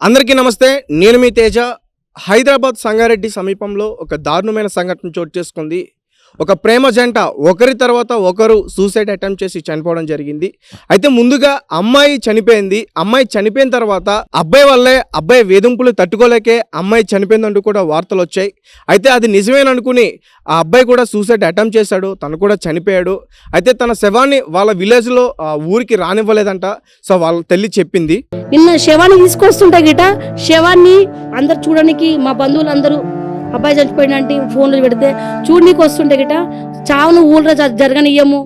అందరికీ నమస్తే. నేను మీ తేజ. హైదరాబాద్ సంగారెడ్డి సమీపంలో ఒక దారుణమైన సంఘటన చోటు చేసుకుంది. ఒక ప్రేమ జంట ఒకరి తర్వాత ఒకరు సూసైడ్ అటెంప్ట్ చేసి చనిపోవడం జరిగింది. అయితే ముందుగా అమ్మాయి చనిపోయింది. అమ్మాయి చనిపోయిన తర్వాత అబ్బాయి వేధింపులు తట్టుకోలేకే అమ్మాయి చనిపోయిందంటూ కూడా వార్తలు వచ్చాయి. అయితే అది నిజమేననుకుని ఆ అబ్బాయి కూడా సూసైడ్ అటెంప్ట్ చేశాడు. తను కూడా చనిపోయాడు. అయితే తన శవాన్ని వాళ్ళ విలేజ్లో ఊరికి రానివ్వలేదంట. సో వాళ్ళ తల్లి చెప్పింది. నిన్న శవాన్ని తీసుకొస్తుంటే గిట శవాన్ని అందరు చూడడానికి మా బంధువులు అందరూ అబ్బాయి చచ్చిపోయినంటే ఫోన్లు పెడితే చూడనీకి వస్తుంటే గిట చావును ఊళ్ళో జరగనియ్యము,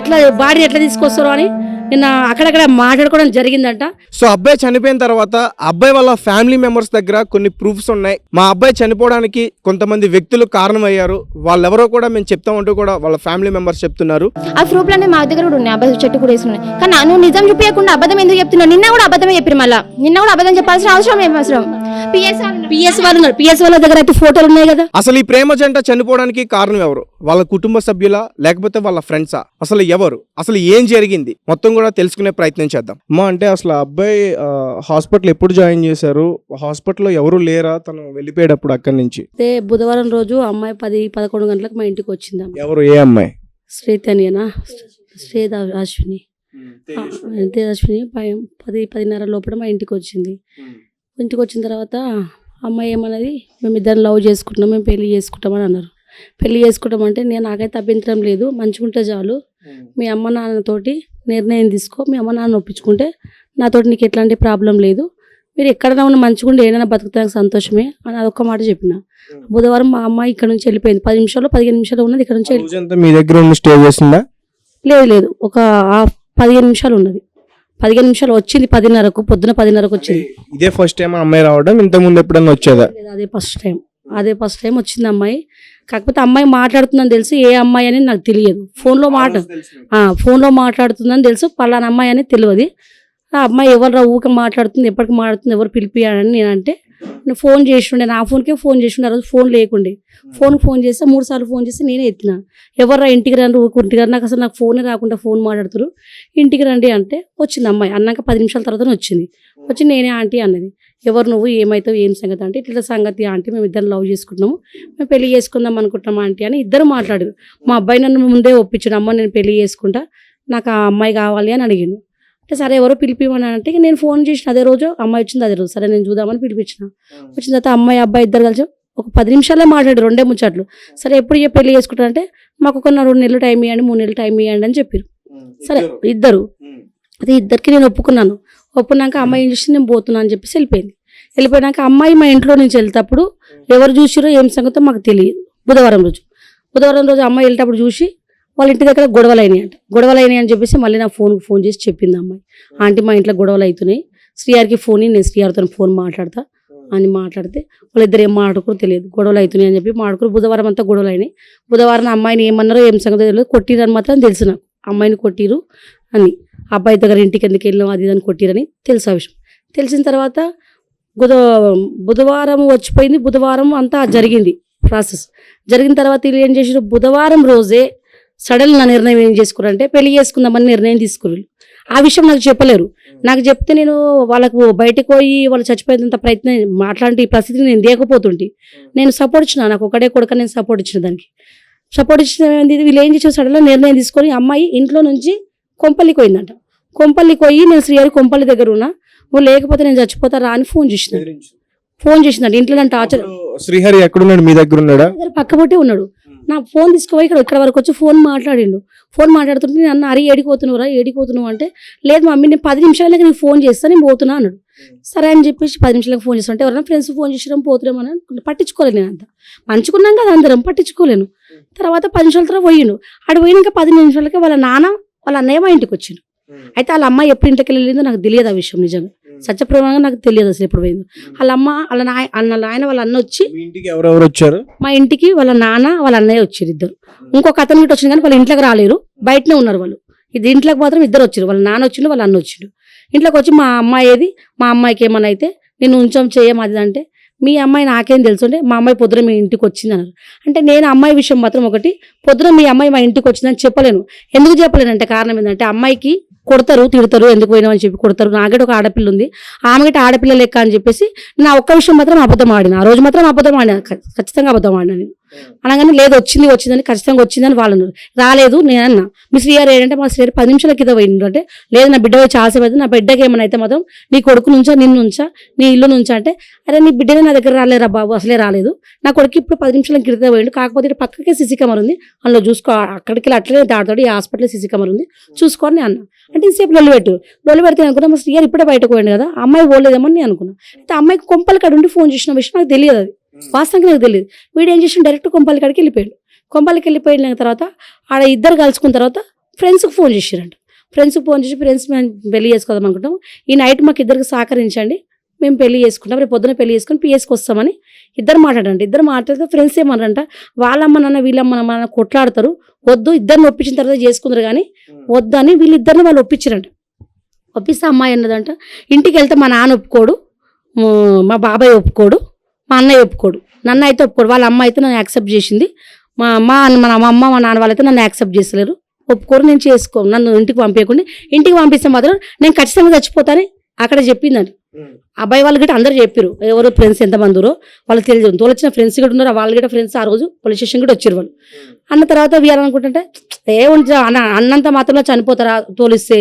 ఎట్లా బాడీ ఎట్లా తీసుకొస్తారో అని నిన్న అక్కడక్కడ మాట్లాడుకోవడం జరిగిందంట. సో అబ్బాయి చనిపోయిన తర్వాత అబ్బాయి వాళ్ళ ఫ్యామిలీ మెంబర్స్ దగ్గర కొన్ని ప్రూఫ్స్ ఉన్నాయి. మా అబ్బాయి చనిపోవడానికి కొంతమంది వ్యక్తులు కారణమయ్యారు, వాళ్ళెవరో కూడా మేము చెప్తామంటూ కూడా వాళ్ళ ఫ్యామిలీ మెంబర్స్ చెప్తున్నారు. ఆ ప్రూఫ్లు అనే మా దగ్గర కూడా ఉన్నాయి, అబ్బాయి చెట్టు కూడా వేసుకున్నాయి. కానీ నువ్వు నిజం చూపించకుండా అబద్ధం ఎందుకు చెప్తున్నావు? నిన్న కూడా అబద్ధమే చెప్పారు. మళ్ళీ నిన్న కూడా అబద్ధం చెప్పాల్సిన అవసరం ఏం అవసరం? పిఎస్ వాళ్ళ దగ్గర అయితే ఫోటోలు ఉన్నాయి కదా. అసలు ఈ ప్రేమ జంట చనిపోవడానికి కారణం ఎవరు? వాళ్ళ కుటుంబ సభ్యులా లేకపోతే వాళ్ళ ఫ్రెండ్సా? అసలు ఎవరు? అసలు ఏం జరిగింది మొత్తం కూడా తెలుసుకునే ప్రయత్నం చేద్దాం. అమ్మా, అంటే అసలు అబ్బాయి హాస్పిటల్ ఎప్పుడు జాయిన్ చేశారు? హాస్పిటల్లో ఎవరు లేరా తను వెళ్ళిపోయేటప్పుడు అక్కడి నుంచి? అయితే బుధవారం రోజు అమ్మాయి 10-11 గంటలకు మా ఇంటికి వచ్చింది. ఎవరు? ఏ అమ్మాయి? శ్రీతన్యనా? అశ్విని 10-10:30 లోపల మా ఇంటికి వచ్చింది. ఇంటికి వచ్చిన తర్వాత అమ్మాయి ఏమన్నది, మేమిద్దరం లవ్ చేసుకుంటున్నాం, మేము పెళ్లి చేసుకుంటామని అన్నారు. పెళ్లి చేసుకుంటామంటే నాకైతే అభ్యంతరం లేదు, మంచిగుంటే చాలు, మీ అమ్మ నాన్నతోటి నిర్ణయం తీసుకో, మీ అమ్మ నాన్న ఒప్పించుకుంటే నాతోటి నీకు ఎట్లాంటి ప్రాబ్లం లేదు, మీరు ఎక్కడైనా ఉన్న మంచిగుంటే ఏదైనా బతుకుతానికి సంతోషమే అని అదొక్క మాట చెప్పిన. బుధవారం మా అమ్మాయి ఇక్కడ నుంచి వెళ్ళిపోయింది. 15 నిమిషాలు ఉన్నది ఇక్కడ నుంచి. మీ దగ్గర స్టే చేసిందా? లేదు, ఒక 15 నిమిషాలు ఉన్నది. 15 నిమిషాలు వచ్చింది. 10:30కు, పొద్దున 10:30కు వచ్చింది. ఇదే ఫస్ట్ టైం అమ్మాయి రావడం? ఇంత ముందు ఎప్పుడన్నా వచ్చేదా? అదే ఫస్ట్ టైం వచ్చింది అమ్మాయి. కాకపోతే అమ్మాయి మాట్లాడుతుందని తెలుసు, ఏ అమ్మాయి అని నాకు తెలియదు. ఫోన్లో మాట్లాడుతుందని తెలుసు, పలానా అమ్మాయి అని తెలియదు. ఆ అమ్మాయి ఎవరు ఊక మాట్లాడుతుంది, ఎప్పటికి మాట్లాడుతుంది, ఎవరు పిలిపియాలని నేనంటే నేను ఫోన్ చేసిండే, నా ఫోన్కే ఫోన్ చేసిండే. ఆ రోజు ఫోన్ లేకుండే. ఫోన్ చేస్తే 3 సార్లు ఫోన్ చేస్తే నేనే ఎత్తిన. ఎవర్రా ఇంటికి రండి, ఇంటికి రండి, నాకు అసలు నాకు ఫోనే రాకుండా ఫోన్ మాట్లాడుతారు, ఇంటికి రండి అంటే వచ్చింది అమ్మాయి. అన్నాక 10 నిమిషాల తర్వాత వచ్చింది. వచ్చి నేనే ఆంటీ అన్నది. ఎవరు నువ్వు, ఏమవుతావు, ఏం సంగతి అంటే ఇట్లా సంగతి ఆంటీ, మేము ఇద్దరం లవ్ చేసుకుంటున్నాము, మేము పెళ్లి చేసుకుందాం అనుకుంటున్నాం ఆంటీ అని ఇద్దరు మాట్లాడారు. మా అబ్బాయి నన్ను ముందే ఒప్పించాడు, అమ్మ నేను పెళ్లి చేసుకుంటా, నాకు ఆ అమ్మాయి కావాలి అని అడిగాను. అంటే సరే ఎవరో పిలిపిమని అంటే నేను ఫోన్ చేసిన అదే రోజు అమ్మాయి వచ్చింది. అదే రోజు సరే నేను చూద్దామని పిలిపించిన. వచ్చిన తర్వాత అమ్మాయి అబ్బాయి ఇద్దరు కలిసి ఒక 10 నిమిషాలే మాట్లాడారు, 2 ముచ్చట్లు. సరే ఎప్పుడు పెళ్లి చేసుకుంటా అంటే మాకు ఒక 2 నెలలు టైం ఇవ్వండి, 3 నెలలు టైం ఇవ్వండి అని చెప్పారు. సరే ఇద్దరు, అది ఇద్దరికి నేను ఒప్పుకున్నాను. ఒప్పుకున్నాక అమ్మాయి ఏం చేసి నేను పోతున్నా అని చెప్పేసి వెళ్ళిపోయినాక అమ్మాయి మా ఇంట్లో నుంచి వెళ్తేటప్పుడు ఎవరు చూసిరో ఏం సంగతో మాకు తెలియదు. బుధవారం రోజు అమ్మాయి వెళ్ళేటప్పుడు చూసి వాళ్ళ ఇంటి దగ్గర గొడవలు అయినాయి అని చెప్పేసి మళ్ళీ నా ఫోన్ చేసి చెప్పింది అమ్మాయి. ఆంటీ మా ఇంట్లో గొడవలు అవుతున్నాయి, శ్రీయారికి ఫోన్, నేను శ్రీయారితో ఫోన్ మాట్లాడతా అని మాట్లాడితే వాళ్ళిద్దరు ఏం మాట్లాడుకోరు తెలియదు, గొడవలు అవుతున్నాయి అని చెప్పి మాట్లాడుకోరు. బుధవారం అంతా గొడవలు అయినాయి. బుధవారం అమ్మాయిని ఏమన్నారో ఏం సంగతో తెలియదు, కొట్టిరని మాత్రం తెలుసు నాకు. అమ్మాయిని కొట్టిరు అని, అబ్బాయి దగ్గర ఇంటికి ఎందుకు వెళ్ళినాం అది అని కొట్టిరని తెలుసు. ఆ విషయం తెలిసిన తర్వాత బుధవారం వచ్చిపోయింది. బుధవారం అంతా జరిగింది ప్రాసెస్. జరిగిన తర్వాత వీళ్ళు ఏం చేసారు, బుధవారం రోజే సడన్ నా నిర్ణయం ఏం చేసుకున్నారంటే పెళ్లి చేసుకుందామని నిర్ణయం తీసుకున్నారు. ఆ విషయం నాకు చెప్పలేరు. నాకు చెప్తే నేను వాళ్ళకు బయటకు పోయి వాళ్ళు చచ్చిపోయేంత ప్రయత్నం అట్లాంటి పరిస్థితిని నేను దేకపోతుంటే నేను సపోర్ట్ ఇచ్చిన, నాకు ఒకటే కొడుక, నేను సపోర్ట్ ఇచ్చిన. దానికి సపోర్ట్ ఇచ్చిన వీళ్ళు ఏం చేసారు, సడన్గా నిర్ణయం తీసుకొని అమ్మాయి ఇంట్లో నుంచి కొంపల్లికి పోయిందంట. కొంపల్లికి పోయి నేను శ్రీహరి కొంపల్లి దగ్గర ఉన్నా, నువ్వు లేకపోతే నేను చచ్చిపోతా రా అని ఫోన్ చేసిందంట. ఇంట్లో నన్ను టార్చర్. శ్రీహరి ఎక్కడున్నాడు? మీ దగ్గర ఉన్నాడా? పక్కపొట్టే ఉన్నాడు. నా ఫోన్ తీసుకుపోయి ఇక్కడ వరకు వచ్చి ఫోన్ మాట్లాడుతుంటే నేను అన్న, అరే ఏడిపోతున్నావు అంటే, లేదు మమ్మీ నేను 10 నిమిషాలకి నీకు ఫోన్ చేస్తాను, నేను పోతున్నా అన్నాడు. సరే అని చెప్పేసి 10 నిమిషాలకు ఫోన్ చేస్తాను అంటే ఎవరైనా ఫ్రెండ్స్ ఫోన్ చేసడం పోతున్నామని పట్టించుకోలేను. నేను అంతా మంచుకున్నాం కదా అందరం, పట్టించుకోలేను. తర్వాత 10 నిమిషాల తర్వాత పోయిండు. అటు పోయినాక 10 నిమిషాలకి వాళ్ళ నాన్న వాళ్ళ అన్నయ్య మా ఇంటికి వచ్చిండు. అయితే వాళ్ళ అమ్మాయి ఎప్పుడు ఇంటికి వెళ్ళిందో నాకు తెలియదు. ఆ విషయం నిజంగా సత్యప్రమంగా నాకు తెలియదు అసలు ఎప్పుడు పోయిందో. వాళ్ళ అమ్మ వాళ్ళ ఆయన వాళ్ళ అన్న వచ్చి ఎవరెవరు వచ్చారు మా ఇంటికి, వాళ్ళ నాన్న వాళ్ళ అన్నయ్య వచ్చారు ఇద్దరు. ఇంకొక అతను గిట్ట వచ్చింది కానీ వాళ్ళ ఇంట్లోకి రాలేరు, బయటనే ఉన్నారు వాళ్ళు. ఇది ఇంట్లోకి మాత్రం ఇద్దరు వచ్చారు, వాళ్ళ నాన్న వచ్చిండు, వాళ్ళ అన్న వచ్చిండు. ఇంట్లోకి వచ్చి మా అమ్మాయికి ఏమన్నా అయితే నేను ఉంచాం చేయం అది అంటే, మీ అమ్మాయి నాకేం తెలుసు అంటే, మా అమ్మాయి పొద్దున మీ ఇంటికి వచ్చింది అన్నారు. అంటే నేను అమ్మాయి విషయం మాత్రం ఒకటి, పొద్దున మీ అమ్మాయి మా ఇంటికి వచ్చిందని చెప్పలేను. ఎందుకు చెప్పలేనంటే కారణం ఏంటంటే అమ్మాయికి కొడతారు, తిడతారు, ఎందుకు పోయినావు అని చెప్పి కొడతారు. నాగడ ఒక ఆడపిల్ల ఉంది, ఆమె గట్ట ఆడపిల్ల లెక్క అని చెప్పేసి నా ఒక్క విషయం మాత్రం అబద్ధం ఆడిన. ఆ రోజు మాత్రం అబద్ధం ఆడిన, ఖచ్చితంగా అబద్ధం ఆడిన నేను. అనగానే లేదు వచ్చిందని ఖచ్చితంగా వచ్చిందని వాళ్ళు అన్నారు. రాలేదు నేను అన్నా. మీ శ్రీగారు ఏంటంటే మా శ్రీగారు 10 నిమిషాల కింద పోయిండు అంటే, లేదు నా బిడ్డ చాలాసేపు అయితే, నా బిడ్డకి ఏమైనా అయితే మాత్రం నీ కొడుకు నుంచా నిన్ను నుంచా నీ ఇల్లు నుంచా అంటే, అరే నీ బిడ్డనే నా దగ్గర రాలేరా బాబు, అసలే రాలేదు, నా కొడుకు ఇప్పుడు 10 నిమిషాల కింద పోయిండు, కాకపోతే ఇక్కడ పక్కకే సీసీ కెమెరా ఉంది, అందులో చూసుకో, అక్కడికి అట్లనే దాడుతాడు, ఈ హాస్పిటల్ సీసీ కెమెరా ఉంది చూసుకోని అన్న. అంటే ఇంతసేపు లొల్లి పెడితే అనుకున్నా, మా శ్రీగారు ఇప్పుడే బయటకు పోయిండు కదా, అమ్మాయి పోలేదేమని నేను అనుకున్నా. అయితే అమ్మాయికి కొంపల కాడ ఉండి ఫోన్ చేసిన విషయం నాకు తెలియదు, అది వాస్తవానికి నాకు తెలియదు. వీడు ఏం చేసిన డైరెక్ట్ కొంపల కాడికి వెళ్ళిపోయాడు. కొంపలకి వెళ్ళిపోయిన తర్వాత ఆడ ఇద్దరు కలుసుకున్న తర్వాత ఫ్రెండ్స్కి ఫోన్ చేసిరంట. ఫ్రెండ్స్కి ఫోన్ చేసి, ఫ్రెండ్స్ మేము పెళ్లి చేసుకోదాం అనుకుంటాం, ఈ నైట్ మాకు ఇద్దరికి సహకరించండి, మేము పెళ్లి చేసుకుంటాం, రేపు పొద్దున పెళ్లి చేసుకుని పిఎస్కి వస్తామని ఇద్దరు మాట్లాడంట. ఇద్దరు మాట్లాడితే ఫ్రెండ్స్ ఏమన్నారంట, వాళ్ళమ్మ నాన్న వీళ్ళమ్మ నాన్న కొట్లాడతారు, వద్దు ఇద్దరిని ఒప్పించిన తర్వాత చేసుకుందరు కానీ వద్దు అని వీళ్ళిద్దరిని వాళ్ళు ఒప్పించారంట. ఒప్పిస్తే అమ్మాయి అన్నదంట, ఇంటికి వెళ్తే మా నాన్న ఒప్పుకోడు, మా బాబాయ్ ఒప్పుకోడు, మా అన్నయ్య ఒప్పుకోడు, నన్ను అయితే ఒప్పుకోడు, వాళ్ళ అమ్మ అయితే నన్ను యాక్సెప్ట్ చేసింది, మా అమ్మ మా నాన్న వాళ్ళైతే నన్ను యాక్సెప్ట్ చేస్తలేరు, ఒప్పుకోరు, నేను చేసుకోను, నన్ను ఇంటికి పంపించకుండా, ఇంటికి పంపిస్తే మాత్రం నేను ఖచ్చితంగా చచ్చిపోతానని అక్కడ చెప్పిందండి. అబ్బాయి వాళ్ళు గిట్ట అందరూ చెప్పారు, ఎవరు ఫ్రెండ్స్ ఎంతమంది వాళ్ళకి తెలియదు, తోలొచ్చిన ఫ్రెండ్స్ కూడా ఉన్నారు, వాళ్ళు గిట్ట ఫ్రెండ్స్ ఆ రోజు పోలీస్ స్టేషన్ కూడా వచ్చారు. వాళ్ళు అన్న తర్వాత వీళ్ళనుకుంటుంటే ఏముంది అన్నంత మాత్రంలో చనిపోతారా తోలిస్తే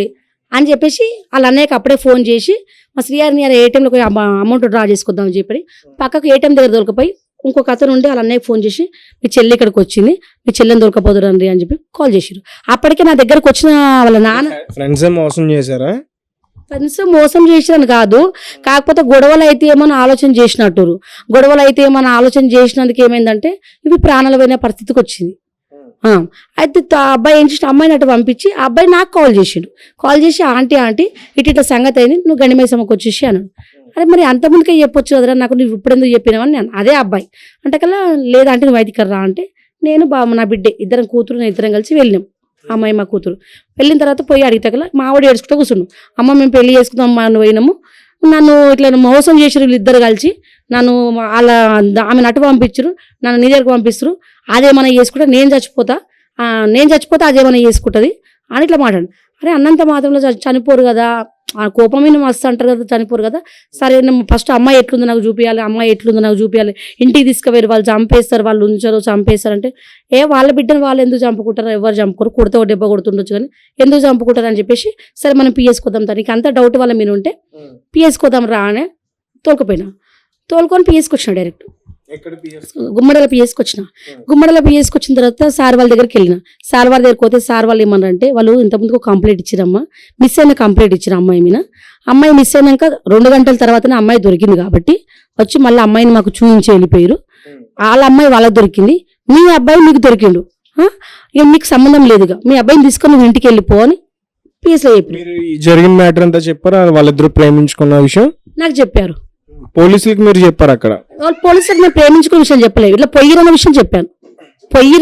అని చెప్పేసి వాళ్ళ అన్నయ్యకి అప్పుడే ఫోన్ చేసి, మా శ్రీగారిని ఏటీఎంలో అమౌంట్ డ్రా చేసుకుందామని చెప్పి పక్కకు ఏటీఎం దగ్గర దొరికిపోయి ఇంకొక అతను ఉండి వాళ్ళ అన్నయ్యకి ఫోన్ చేసి, మీ చెల్లి ఇక్కడికి వచ్చింది, మీ చెల్లెని దొరకపోదురండి అని చెప్పి కాల్ చేసారు. అప్పటికే నా దగ్గరకు వచ్చిన వాళ్ళ నాన్న ఫ్రెండ్స్ మోసం చేశారా? ఫ్రెండ్స్ మోసం చేసిరని కాదు, కాకపోతే గొడవలు అయితే ఏమని ఆలోచన చేసినట్టు, గొడవలు అయితే ఏమని ఆలోచన చేసినందుకు ఏమైందంటే ఇవి ప్రాణాలు పోయిన పరిస్థితికి వచ్చింది. అయితే అబ్బాయి ఏం చేసి అమ్మాయిని అటు పంపించి ఆ అబ్బాయి నాకు కాల్ చేసిండు. కాల్ చేసి ఆంటీ ఇట్లా సంగతి అయింది, నువ్వు గండిమైసమ్మకి వచ్చేసి అన్నాడు. అరే మరి అంతకుముందుకే చెప్పొచ్చు కదరా, నాకు నువ్వు ఇప్పుడు ఎందుకు చెప్పినావని నేను. అదే అబ్బాయి అంటే కల్లా లేదంటే నువ్వు అయితే రా అంటే, నేను నా బిడ్డే ఇద్దరం కూతురు నేను ఇద్దరం కలిసి వెళ్ళినాం. అమ్మాయి మా కూతురు వెళ్ళిన తర్వాత పోయి అడిగితే కల్లా మా ఆవిడ ఏడ్చుకుంటూ కూర్చున్నాం. అమ్మ మేము పెళ్లి చేసుకుందాం అమ్మ నువ్వు పోయినాము, నన్ను ఇట్లా మోసం చేసారు వీళ్ళిద్దరు కలిసి, నన్ను వాళ్ళ ఆమె నటు పంపించరు, నన్ను నీ దగ్గరకు పంపిస్తారు, అదేమన్నా చేసుకుంటా నేను చచ్చిపోతే అదేమన్నా చేసుకుంటుంది అని ఇట్లా మాట్లాడు. అరే అన్నంత మాత్రంలో చనిపోరు కదా, ఆ కోపమైన మస్తు అంటారు కదా, చనిపోరు కదా, సరే ఫస్ట్ అమ్మాయి ఎట్లుందో నాకు చూపించాలి, అమ్మాయి ఎట్లుందో నాకు చూపించాలి, ఇంటికి తీసుకుపోయారు వాళ్ళు చంపేస్తారు, వాళ్ళు ఉంచారు చంపేస్తారు అంటే, వాళ్ళ బిడ్డను వాళ్ళు ఎందుకు చంపుకుంటారు, ఎవరు చంపుకోరు, కొడితే ఒక దెబ్బ కొడుతుండొచ్చు కానీ ఎందుకు చంపుకుంటారు అని చెప్పేసి, సరే మనం పిఎస్కి వద్దాం, నీకు అంత డౌట్ వల్ల మీరు ఉంటే పిఎస్కి వద్దాం రా అని తోలుకొని పిఎస్కి వచ్చిన డైరెక్ట్ గుమ్మడల పిఎస్కి వచ్చిన. గుమ్మడల పిఎస్కి వచ్చిన తర్వాత సార్ వాళ్ళ దగ్గరికి వెళ్ళిన. సార్ వాళ్ళ దగ్గరికి పోతే సార్ వాళ్ళు ఏమన్నారంటే, వాళ్ళు ఇంతకుముందుకు కంప్లైంట్ ఇచ్చారమ్మా, మిస్ అయిన కంప్లైంట్ ఇచ్చారు అమ్మాయి మీద. అమ్మాయి మిస్ అయినాక 2 గంటల తర్వాతనే అమ్మాయి దొరికింది కాబట్టి వచ్చి మళ్ళీ అమ్మాయిని మాకు చూపించి వెళ్ళిపోయారు. వాళ్ళ అమ్మాయి వాళ్ళకి దొరికింది, మీ అబ్బాయి మీకు దొరికిండు, ఇక మీకు సంబంధం లేదుగా, మీ అబ్బాయిని తీసుకొని నువ్వు ఇంటికి వెళ్ళిపో అని పిఎస్లో చెప్పారు. జరిగిన మ్యాటర్ అంతా చెప్పారా, వాళ్ళిద్దరు ప్రేమించుకున్న విషయం నాకు చెప్పారు. పోలీసులకు మీరు చెప్పారు అక్కడ? వాళ్ళు పోలీసులకు నేను ప్రేమించుకున్న విషయం చెప్పలేదు, ఇట్లా పొయ్యిరన్న విషయం చెప్పాను,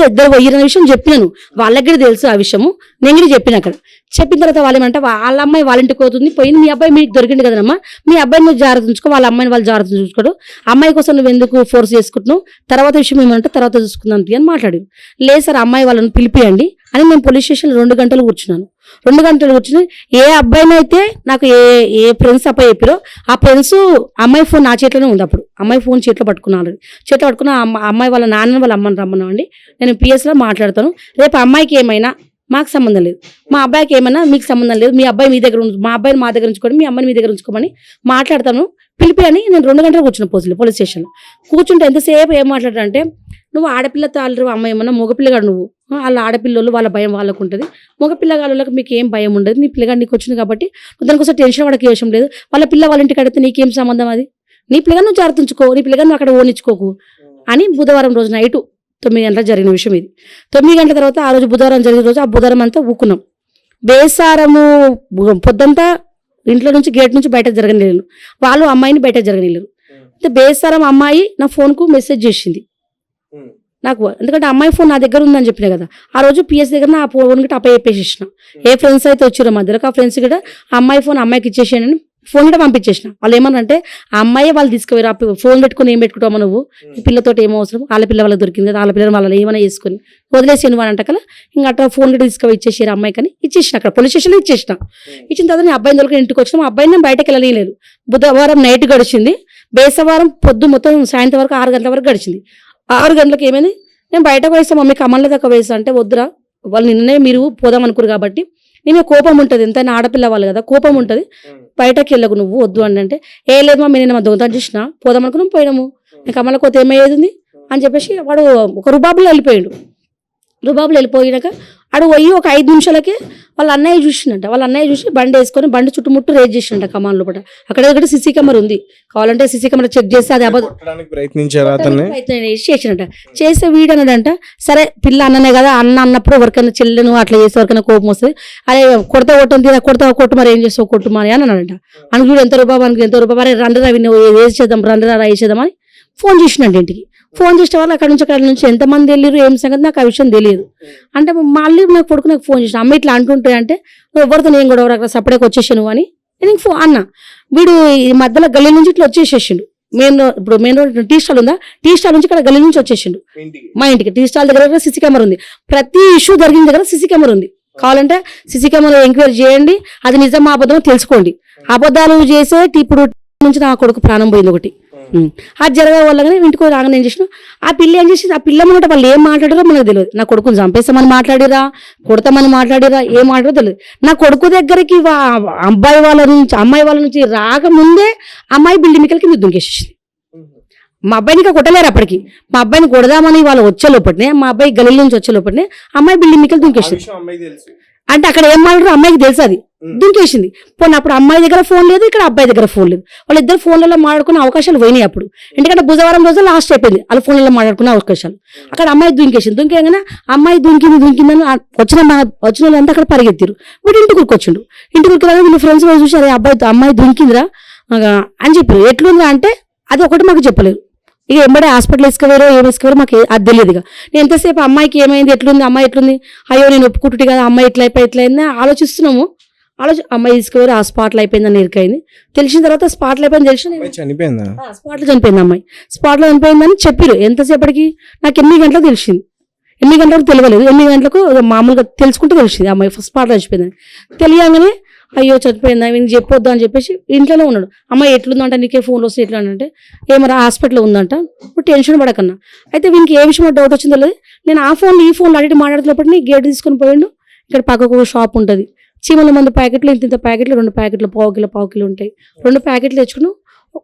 ఇద్దరు పొయ్యిరన్న విషయం చెప్పినాను, వాళ్ళకి కూడా తెలుసు ఆ విషయము, నేను కూడా చెప్పిన. అక్కడ చెప్పిన తర్వాత వాళ్ళు ఏమంటే, వాళ్ళ అమ్మాయి వాళ్ళ ఇంటికి పోతుంది, పోయింది, మీ అబ్బాయి మీకు దొరికింది కదమ్మా, మీ అబ్బాయిని నువ్వు జాగ్రత్త ఉంచుకో, వాళ్ళ అమ్మాయిని వాళ్ళు జాగ్రత్త చూసుకోడు, అమ్మాయి కోసం నువ్వు ఎందుకు ఫోర్స్ చేసుకుంటున్నావు, తర్వాత విషయం ఏమంటే తర్వాత చూసుకుందాం అని మాట్లాడారు. లేదు సార్ అమ్మాయి వాళ్ళని పిలిపియండి అని నేను పోలీస్ స్టేషన్లో 2 గంటలు కూర్చున్నాను. 2 గంటలు కూర్చుని ఏ అబ్బాయినైతే నాకు ఏ ఫ్రెండ్స్ అబ్బాయి చెప్పారో ఆ ఫ్రెండ్స్ అమ్మాయి ఫోన్ నా చేతిలోనే ఉంది. అప్పుడు అమ్మాయి ఫోన్ చేతిలో పట్టుకున్నాను, అమ్మాయి వాళ్ళ నాన్న వాళ్ళ అమ్మని రమ్మన్నామండి, నేను పిఎస్లో మాట్లాడతాను, రేపు అమ్మాయికి ఏమైనా మాకు సంబంధం లేదు, మా అబ్బాయికి ఏమైనా మీకు సంబంధం లేదు, మీ అబ్బాయి మీ దగ్గర మా అబ్బాయిని మా దగ్గర ఉంచుకోండి, మీ అమ్మాయిని మీ దగ్గర ఉంచుకోమని మాట్లాడతాను, పిలిపి అని నేను 2 గంటలు కూర్చున్న పోలీస్ స్టేషన్లో. కూర్చుంటే ఎంతసేపు ఏం మాట్లాడారంటే, నువ్వు ఆడపిల్ల తాళ్ళు అమ్మాయి ఏమన్నా మగపిల్లగాడు, నువ్వు వాళ్ళ ఆడపిల్లలు వాళ్ళ భయం వాళ్ళకు ఉంటుంది, మగపిల్లగాళ్ళకి మీకు ఏం భయం ఉండదు, నీ పిల్లగాడు నీకు వచ్చింది కాబట్టి దానికోసం టెన్షన్ పడక అవసరం లేదు, వాళ్ళ పిల్ల వాళ్ళ ఇంటికి అడిగితే నీకేం సంబంధం, అది నీ పిల్లగా నువ్వు జాగ్రత్తుంచుకో, నీ పిల్లగా నువ్వు అక్కడ ఓనిచ్చుకోకు అని బుధవారం రోజు నైటు 9 గంటలకు జరిగిన విషయం ఇది. 9 గంటల తర్వాత ఆ రోజు బుధవారం జరిగిన రోజు ఆ బుధవారం అంతా ఊకున్నాం. బేసారము పొద్దంతా ఇంట్లో నుంచి గేట్ నుంచి బయట జరగనిలేరు, వాళ్ళు అమ్మాయిని బయట జరగనిలేరు. అయితే బేసారం అమ్మాయి నా ఫోన్కు మెసేజ్ చేసింది నాకు, ఎందుకంటే అమ్మాయి ఫోన్ నా దగ్గర ఉందని చెప్పినా కదా, ఆ రోజు పిఎస్ దగ్గర నా ఫోన్ గిట్ట అప్ప చెప్పేసేసిన, ఏ ఫ్రెండ్స్ అయితే వచ్చారో మధ్యలో ఆ ఫ్రెండ్స్ కూడా అమ్మాయి ఫోన్ అమ్మాయికి ఇచ్చేసానని ఫోన్ కూడా పంపించేసిన. వాళ్ళు ఏమన్నారంటే ఆ అమ్మాయి వాళ్ళు తీసుకుపోయారు, ఫోన్ పెట్టుకుని ఏం పెట్టుకుంటావు నువ్వు, ఈ పిల్లతోటి ఏమో అవసరం, వాళ్ళ పిల్ల వాళ్ళకి దొరికింది కదా, వాళ్ళ పిల్లలు వాళ్ళని ఏమైనా చేసుకుని వదిలేసాను అని అంట కదా. ఇంకా అట్లా ఫోన్ కూడా తీసుకుపోయి ఇచ్చేసారు అమ్మాయి, కానీ ఇచ్చేసిన అక్కడ పోలీస్ స్టేషన్లో ఇచ్చేసిన. ఇచ్చిన తర్వాత నేను అబ్బాయిని దొరికి ఇంటికి వచ్చిన, అబ్బాయిని నేను బయటకు వెళ్ళలేదు. బుధవారం నైట్ గడిచింది, బేసవారం పొద్దు మొత్తం సాయంత్రం వరకు 6 గంటల వరకు గడిచింది. 6 గంటలకు ఏమైంది, నేను బయటకు వేస్తాను మమ్మీ కమల్లో దాకా వేస్తా అంటే వద్దురా, వాళ్ళు నిన్నే మీరు పోదాం అనుకురు కాబట్టి నేను కోపం ఉంటుంది, ఎంతైనా ఆడపిల్ల వాళ్ళు కదా కోపం ఉంటుంది, బయటకు వెళ్ళకు నువ్వు వద్దు అని అంటే ఏ లేదు మమ్మీ నేను మా దొంగతనం చేసిన పోదాం అనుకున్నాం పోయినాము, నేను కమలకు పోతే ఏమయ్యేది ఉంది అని చెప్పేసి వాడు ఒక రుబాబులో వెళ్ళిపోయాడు. రుబాబులో వెళ్ళిపోయినాక ఆడు పోయి ఒక 5 నిమిషాలకే వాళ్ళ అన్నయ్య చూసిండంట. వాళ్ళ అన్నయ్య చూసి బండి వేసుకొని బండి చుట్టుముట్టు రేజ్ చేసిండ కమాన్ లోపల. అక్కడ సీసీ కెమెరా ఉంది, కావాలంటే సీసీ కెమెరా చెక్ చేస్తే అది చేసినట్ట. చేసే వీడు అన్నాడంట, సరే పిల్ల అన్ననే కదా, అన్న అన్నప్పుడు ఎవరికైనా చెల్లెను అట్లా చేస్తే ఎవరికైనా కోపం వస్తుంది, అరే కొడతా కొట్టం తీరా కొడతా కొట్టు మరి ఏం చేస్తావు కొట్టు మరి అని అన్నాడంట. అని చూడు ఎంత రూపాయి మనకి ఎంత రూపాయి, మరి రండిరా వేసేద్దాం రండిరా వేసేద్దామని ఫోన్ చేసినండి ఇంటికి. ఫోన్ చేసే వాళ్ళు అక్కడ నుంచి ఎంతమంది వెళ్ళారు ఏం సంగతి నాకు ఆ విషయం తెలియదు. అంటే మళ్ళీ నాకు కొడుకు నాకు ఫోన్ చేసిన, అమ్మ ఇట్లా అంటుంటే అంటే నువ్వు ఎవరితో నేను కూడా అక్కడ సపరేట్గా వచ్చేసాను అని నేను అన్న. వీడు ఈ మధ్యలో గల్లీ నుంచి ఇట్లా వచ్చేసేసిండు. మెయిన్ రోడ్ టీ స్టాల్ ఉందా, టీ స్టాల్ నుంచి ఇక్కడ గల్లీ నుంచి వచ్చేసిండు మా ఇంటికి. టీ స్టాల్ దగ్గర సీసీ కెమెరా ఉంది, ప్రతి ఇష్యూ జరిగిన దగ్గర సీసీ కెమెరా ఉంది. కావాలంటే సీసీ కెమెరా ఎంక్వైరీ చేయండి, అది నిజం అబద్ధం తెలుసుకోండి. అబద్ధాలు చేసే ఇప్పుడు నుంచి నా కొడుకు ప్రాణం పోయింది ఒకటి. అది జరగడం వల్ల కానీ ఇంటికి రాగానే ఏం చేసిన, ఆ పిల్ల ఏం చేసి ఆ పిల్ల ముంగట వాళ్ళు ఏం మాట్లాడారో మనకు తెలియదు. నా కొడుకుని చంపేస్తామని మాట్లాడిరా, కొడతామని మాట్లాడిరా, ఏం మాట్లాడో తెలియదు. నా కొడుకు దగ్గరికి అమ్మాయి వాళ్ళ నుంచి రాకముందే అమ్మాయి బిల్డింగ్ కింద దుంకేసేసింది. మా అబ్బాయిని ఇంకా కొట్టలేరు అప్పటికి. మా అబ్బాయిని కొడదామని వాళ్ళు వచ్చే లోపటినే, మా అబ్బాయి గల్లీ నుంచి వచ్చే లోపటినే అమ్మాయి బిల్డింగ్ మిక్కలు దుంకేసింది. అంటే అక్కడ ఏం మాట్లాడారు అమ్మాయికి తెలుసు, అది దుంకేసింది. పోనీ అప్పుడు అమ్మాయి దగ్గర ఫోన్ లేదు, ఇక్కడ అబ్బాయి దగ్గర ఫోన్ లేదు. వాళ్ళిద్దరు ఫోన్లలో మాట్లాడుకునే అవకాశాలు పోయినాయి అప్పుడు. ఎందుకంటే బుధవారం రోజు లాస్ట్ అయిపోయింది వాళ్ళ ఫోన్లలో మాట్లాడుకునే అవకాశాలు. అక్కడ అమ్మాయి దుంకేసింది. దుంకేగానే అమ్మాయి దుంకిందని వచ్చిన వాళ్ళంతా అక్కడ పరిగెత్తిరు. వీడు ఇంటికి వచ్చిండు. ఇంటికి రాగా వీళ్ళు ఫ్రెండ్స్ వాళ్ళు చూసి అరే అమ్మాయి దుంకిందిరా అని చెప్పారు. ఎట్లుందిరా అంటే అది ఒకటి మాకు చెప్పలేరు. ఇక ఎంబడే హాస్పిటల్ వేసుకోవారో ఏం వేసుకోవారో మాకు అది తెలియదు. ఇక నేను ఎంతసేపు అమ్మాయికి ఏమైంది, ఎట్లుంది అమ్మాయి ఎట్లుంది, అయ్యో నేను ఒప్పుకుంటుటి కదా అమ్మాయి ఎట్లా అయిందని ఆలోచిస్తున్నాము. అమ్మాయి తీసుకుపోయి ఆ స్పాట్లో అయిపోయిందని ఇరికైంది. తెలిసిన తర్వాత స్పాట్లో అయిపోయింది తెలిసిన స్పాట్లో చనిపోయింది అమ్మాయి. స్పాట్లో చనిపోయిందని చెప్పారు. ఎంతసేపటికి నాకు 8 గంటలకు తెలిసింది. 8 గంటలకు తెలియలేదు. 8 గంటలకు మామూలుగా తెలుసుకుంటూ తెలిసింది అమ్మాయి ఫస్ట్ స్పాట్లో చనిపోయిందని. తెలియగానే అయ్యో చనిపోయింది అవి చెప్పొద్దు అని చెప్పేసి ఇంట్లోనే ఉన్నాడు. అమ్మాయి ఎట్లుందంట నీకే ఫోన్లు వస్తే ఎట్లా అంటే ఏమరా హాస్పిటల్లో ఉందంట, ఇప్పుడు టెన్షన్ పడకన్నా. అయితే వీనికి ఏ విషయంలో డౌట్ వచ్చిందో లేదు. నేను ఆ ఫోన్లో ఈ ఫోన్లో అడిగి మాట్లాడుతున్నప్పటినీ గేట్ తీసుకొని పోయిండు. ఇక్కడ పక్కకు ఒక షాప్ ఉంటుంది, చీమల మందు ప్యాకెట్లు ఇంత ప్యాకెట్లు 2 ప్యాకెట్లు పావు కిలో ఉంటాయి. 2 ప్యాకెట్లు తెచ్చుకుని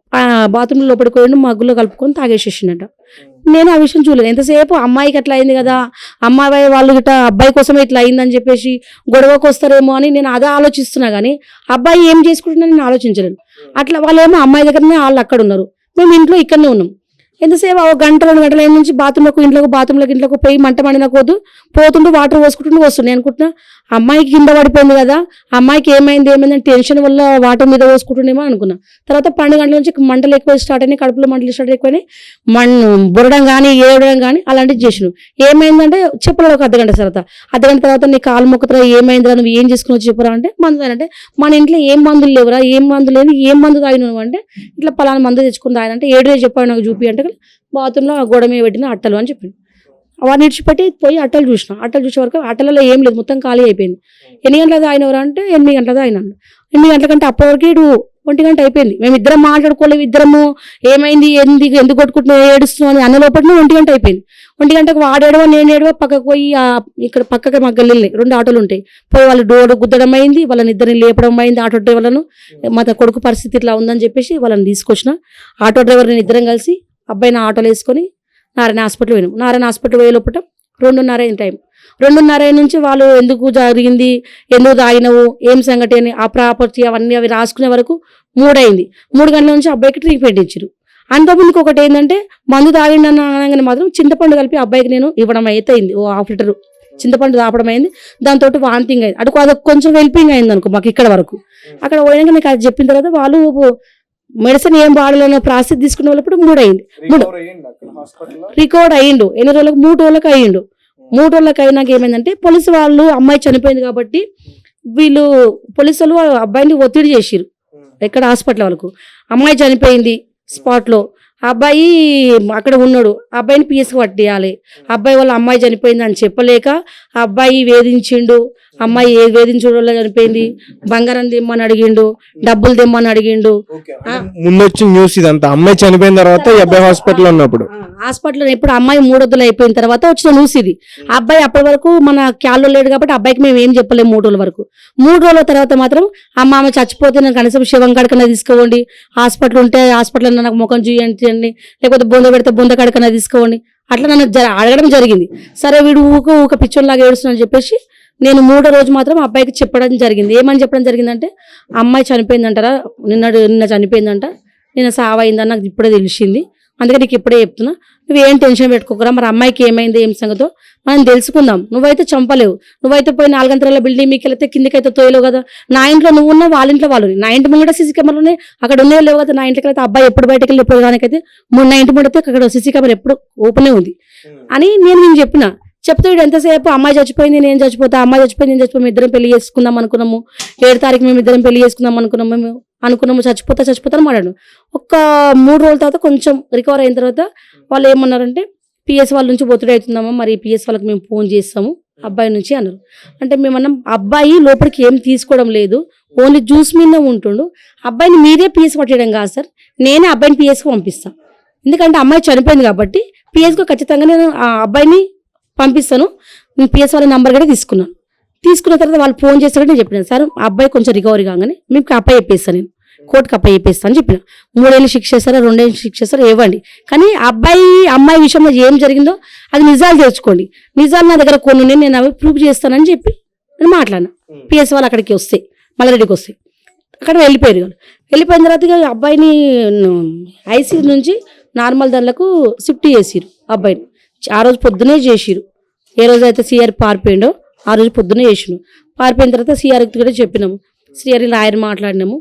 బాత్రూంలో లోపలికి పోయిండు, మగ్గులో కలుపుకొని తాగేసేసిండట. నేను ఆ విషయం చూడలేదు. ఎంతసేపు అమ్మాయికి అట్లా అయింది కదా, అమ్మాయి వాళ్ళు గిట్ట అబ్బాయి కోసమే ఇట్లా అయిందని చెప్పేసి గొడవకు వస్తారేమో అని నేను అదే ఆలోచిస్తున్నా, కానీ అబ్బాయి ఏం చేసుకుంటున్నా నేను ఆలోచించలేను. అట్లా వాళ్ళేమో అమ్మాయి దగ్గరనే వాళ్ళు అక్కడ ఉన్నారు, మేము ఇంట్లో ఇక్కడనే ఉన్నాం. ఎంతసేపు 1 గంట 2 గంటల నుంచి బాత్రూంలోకి పోయి మంట మండిన కోదు పోతుంటూ వాటర్ పోసుకుంటూ వస్తుంది. అనుకుంటున్నా అమ్మాయికి కింద పడిపోయింది కదా, అమ్మాయికి ఏమైందని టెన్షన్ వల్ల వాటర్ మీద పోసుకుంటుండేమో అనుకున్నా. తర్వాత 12 గంటల నుంచి మంటలు ఎక్కువ స్టార్ట్ అయినాయి, కడుపులో మంటలు స్టార్ట్ ఎక్కువని బురడం కానీ ఏడడం కానీ అలాంటివి చేసినావు. ఏమైందంటే చెప్పలేదు. ఒక అర్ధగంట తర్వాత నీ కాలు మొక్కుతురా ఏమైందిరా నువ్వు ఏం చేసుకుని చెప్పరా అంటే మందు అంటే మన ఇంట్లో ఏం మందులు లేవురా, ఏం మందు లేదు, ఏం మందు తాగినావు అంటే ఇట్లా పలానా మందు తెచ్చుకుని తాగినంటే 7 రోజు చెప్పాడు నాకు చూపి అంటే బాత్రూంలో గోడ మీద పెట్టిన అట్టలు అని చెప్పింది. వాడిని ఇడిచిపెట్టి పోయి అట్టలు చూసే వరకు అట్టలలో ఏం లేదు, మొత్తం ఖాళీ అయిపోయింది. 8 గంటలకు తాగినవరా అంటే 8 గంటలకు తాగినాను. 8 గంటల కంటే అప్పటివరకు ఇటు 1 గంట అయిపోయింది. మేము ఇద్దరం మాట్లాడుకోలేము, ఇద్దరము ఏమైంది ఎందుకు కొట్టుకుంటున్నావు ఏడుస్తున్నావు అని అన్న లోపల 1 గంట అయిపోయింది. 1 గంటకు వాడేడవో నేను ఏడవో పక్కకు పోయి ఇక్కడ పక్కకి మా గల్లీలు 2 ఆటోలు ఉంటాయి, పోయి వాళ్ళు డోర్ గుద్దడం అయింది, వాళ్ళని ఇద్దరిని లేపడం అయింది. ఆటో డ్రైవర్లను మా కొడుకు పరిస్థితి ఇట్లా ఉందని చెప్పేసి వాళ్ళని తీసుకొచ్చిన. ఆటో డ్రైవర్ నేను ఇద్దరం కలిసి అబ్బాయిని ఆటోలో వేసుకొని నారాయణ హాస్పిటల్ పోయినాం. నారాయణ హాస్పిటల్ పోయే లోపల 2:30 అయిన టైం. 2:30 నుంచి వాళ్ళు ఎందుకు జరిగింది, ఎందుకు తాగినవు, ఏం సంగతి అని ఆ ప్రాపర్టీ అవన్నీ అవి రాసుకునే వరకు 3 అయింది. 3 గంటల నుంచి అబ్బాయికి ట్రీట్మెంట్ ఇచ్చారు. అంతకుముందుకు ఒకటి ఏంటంటే మందు తాగిండని అనగానే మాత్రం చింతపండు కలిపి అబ్బాయికి నేను ఇవ్వడం అయితే అయింది. 1/2 లీటరు చింతపండు తాపడం అయింది. దాంతో వాంతింగ్ అయింది. అదొక కొంచెం హెల్పింగ్ అయింది అనుకో మాకు ఇక్కడ వరకు. అక్కడ పోయాక నాకు అది చెప్పిన తర్వాత వాళ్ళు మెడిసిన్ ఏం వాడాలన్న ప్రాసెస్ తీసుకునే వాళ్ళప్పుడు 3 అయింది. రికవర్ అయ్యిండు. 8 రోజులకు 3 రోజులకు అయ్యిండు. 3 రోజులకు అయినాక ఏమైందంటే పోలీసు వాళ్ళు అమ్మాయి చనిపోయింది కాబట్టి వీళ్ళు పోలీసు వాళ్ళు అబ్బాయిని ఒత్తిడి చేసిరు. ఎక్కడ హాస్పిటల్ వాళ్ళకు. అమ్మాయి చనిపోయింది స్పాట్లో. అబ్బాయి అక్కడ ఉన్నాడు. అబ్బాయిని పిఎస్కి పట్టియాలి. అబ్బాయి వాళ్ళ అమ్మాయి చనిపోయింది అని చెప్పలేక అబ్బాయి వేధించిండు. అమ్మాయి వేధించడం వల్ల చనిపోయింది. బంగారం తెమ్మని అడిగిండు, డబ్బులు తెమ్మని అడిగిండు. ముందు వచ్చిన న్యూస్ ఇదంతా అమ్మాయి చనిపోయిన తర్వాత ఈ అబ్బాయి హాస్పిటల్లో ఉన్నప్పుడు. హాస్పిటల్లో ఎప్పుడు అమ్మాయి 3 రోజులు అయిపోయిన తర్వాత వచ్చిన న్యూస్ ఇది. అబ్బాయి అప్పటి వరకు మన క్యాల్లో లేడు కాబట్టి అబ్బాయికి మేము ఏం చెప్పలేము 3 రోజుల వరకు. 3 రోజుల తర్వాత మాత్రం ఆమె చచ్చిపోతే నేను కనీసం శివం కాడికన్నా తీసుకోండి, హాస్పిటల్ ఉంటే హాస్పిటల్లో నాకు ముఖం చూయండి, లేకపోతే బొంద పెడితే బొంద కాడికన్నా తీసుకోండి, అట్లా నన్ను అడగడం జరిగింది. సరే వీడు ఊక పిచ్చోన్లాగా ఏడుస్తున్నాను చెప్పేసి నేను 3వ రోజు మాత్రం అబ్బాయికి చెప్పడం జరిగింది. ఏమని చెప్పడం జరిగిందంటే అమ్మాయి చనిపోయిందంటారా, నిన్న చనిపోయిందంట, నిన్న సావైందని నాకు ఇప్పుడే తెలిసింది, అందుకే నీకు ఇప్పుడే చెప్తున్నా, నువ్వేం టెన్షన్ పెట్టుకోకరా, మరి అమ్మాయికి ఏమైంది ఏం సంగతో మనం తెలుసుకుందాం. నువ్వైతే చంపలేవు, నువ్వైతే పోయి 4 అంతరాల బిల్డింగ్ మీకు వెళ్తే కిందికైతే తోయలేవు కదా. నా ఇంట్లో నువ్వు ఉన్నావు, వాళ్ళ ఇంట్లో వాళ్ళు, నా ఇంటి ముంగట సీసీ కెమెరాలు ఉన్నాయి, అక్కడ ఉన్నాయో లేవు కదా. నా ఇంట్లోకి అయితే అబ్బాయి ఎప్పుడు బయటకు వెళ్ళి ఎప్పుడు దానికైతే నా ఇంటి ముందు అక్కడ సీసీ కెమెరా ఎప్పుడు ఓపెనే ఉంది అని నేను చెప్పిన. చెప్తే వీడు ఎంతసేపు అమ్మాయి చచ్చిపోయింది నేను చచ్చిపోతా, అమ్మాయి చచ్చిపోయింది నేను చచ్చిపోయి మేము ఇద్దరం పెళ్లి చేసుకుందాం అనుకున్నాము, 7వ తారీఖు మేము ఇద్దరం పెళ్లి చేసుకుందాం అనుకున్నాము, చచ్చిపోతాను మాట్లాడు. ఒక 3 రోజుల తర్వాత కొంచెం రికవర్ అయిన తర్వాత వాళ్ళు ఏమన్నారంటే పిఎస్ వాళ్ళ నుంచి ఒత్తిడి అవుతుందమ్మా, మరి పిఎస్ వాళ్ళకి మేము ఫోన్ చేస్తాము అబ్బాయి నుంచి అన్నారు. అంటే మేమన్నాం అబ్బాయి లోపలికి ఏం తీసుకోవడం లేదు, ఓన్లీ జ్యూస్ మీద ఉంటుండు, అబ్బాయిని మీరే పిఎస్ పట్టేయడం కాదు సార్, నేనే అబ్బాయిని పిఎస్కి పంపిస్తాను, ఎందుకంటే అమ్మాయి చనిపోయింది కాబట్టి పిఎస్కి ఖచ్చితంగా నేను ఆ అబ్బాయిని పంపిస్తాను. నేను పిఎస్ వాళ్ళ నెంబర్ కూడా తీసుకున్న తర్వాత వాళ్ళు ఫోన్ చేస్తారని నేను చెప్పినాను. సార్ అబ్బాయి కొంచెం రికవరీ కాగానే మీకు అప్ప చెప్పేస్తాను, నేను కోర్టుకి అప్ప చెప్పేస్తాను అని చెప్పిన. 3 ఏళ్ళు శిక్ష చేస్తారా 2 ఏళ్ళు శిక్ష చేస్తారా ఇవ్వండి, కానీ అమ్మాయి విషయంలో ఏం జరిగిందో అది నిజాలు తెలుసుకోండి, నిజాలు నా దగ్గర కొన్ని నేను అవి ప్రూఫ్ చేస్తానని చెప్పి నేను మాట్లాడినా. పిఎస్ వాళ్ళు అక్కడికి వస్తాయి, మల్లారెడ్డికి వస్తాయి, అక్కడ వెళ్ళిపోయిన తర్వాత ఇక అబ్బాయిని ఐసీ నుంచి నార్మల్ దానిలకు షిఫ్ట్ చేసిరు. అబ్బాయిని ఆ రోజు పొద్దునే చేసిరు, ఏ రోజు అయితే సిఆర్ పారిపోయిండో ఆ రోజు పొద్దునే చేసినాం. పారిపోయిన తర్వాత సిఆర్కి కూడా చెప్పినాము, సిఆర్ లాయర్ మాట్లాడినాము,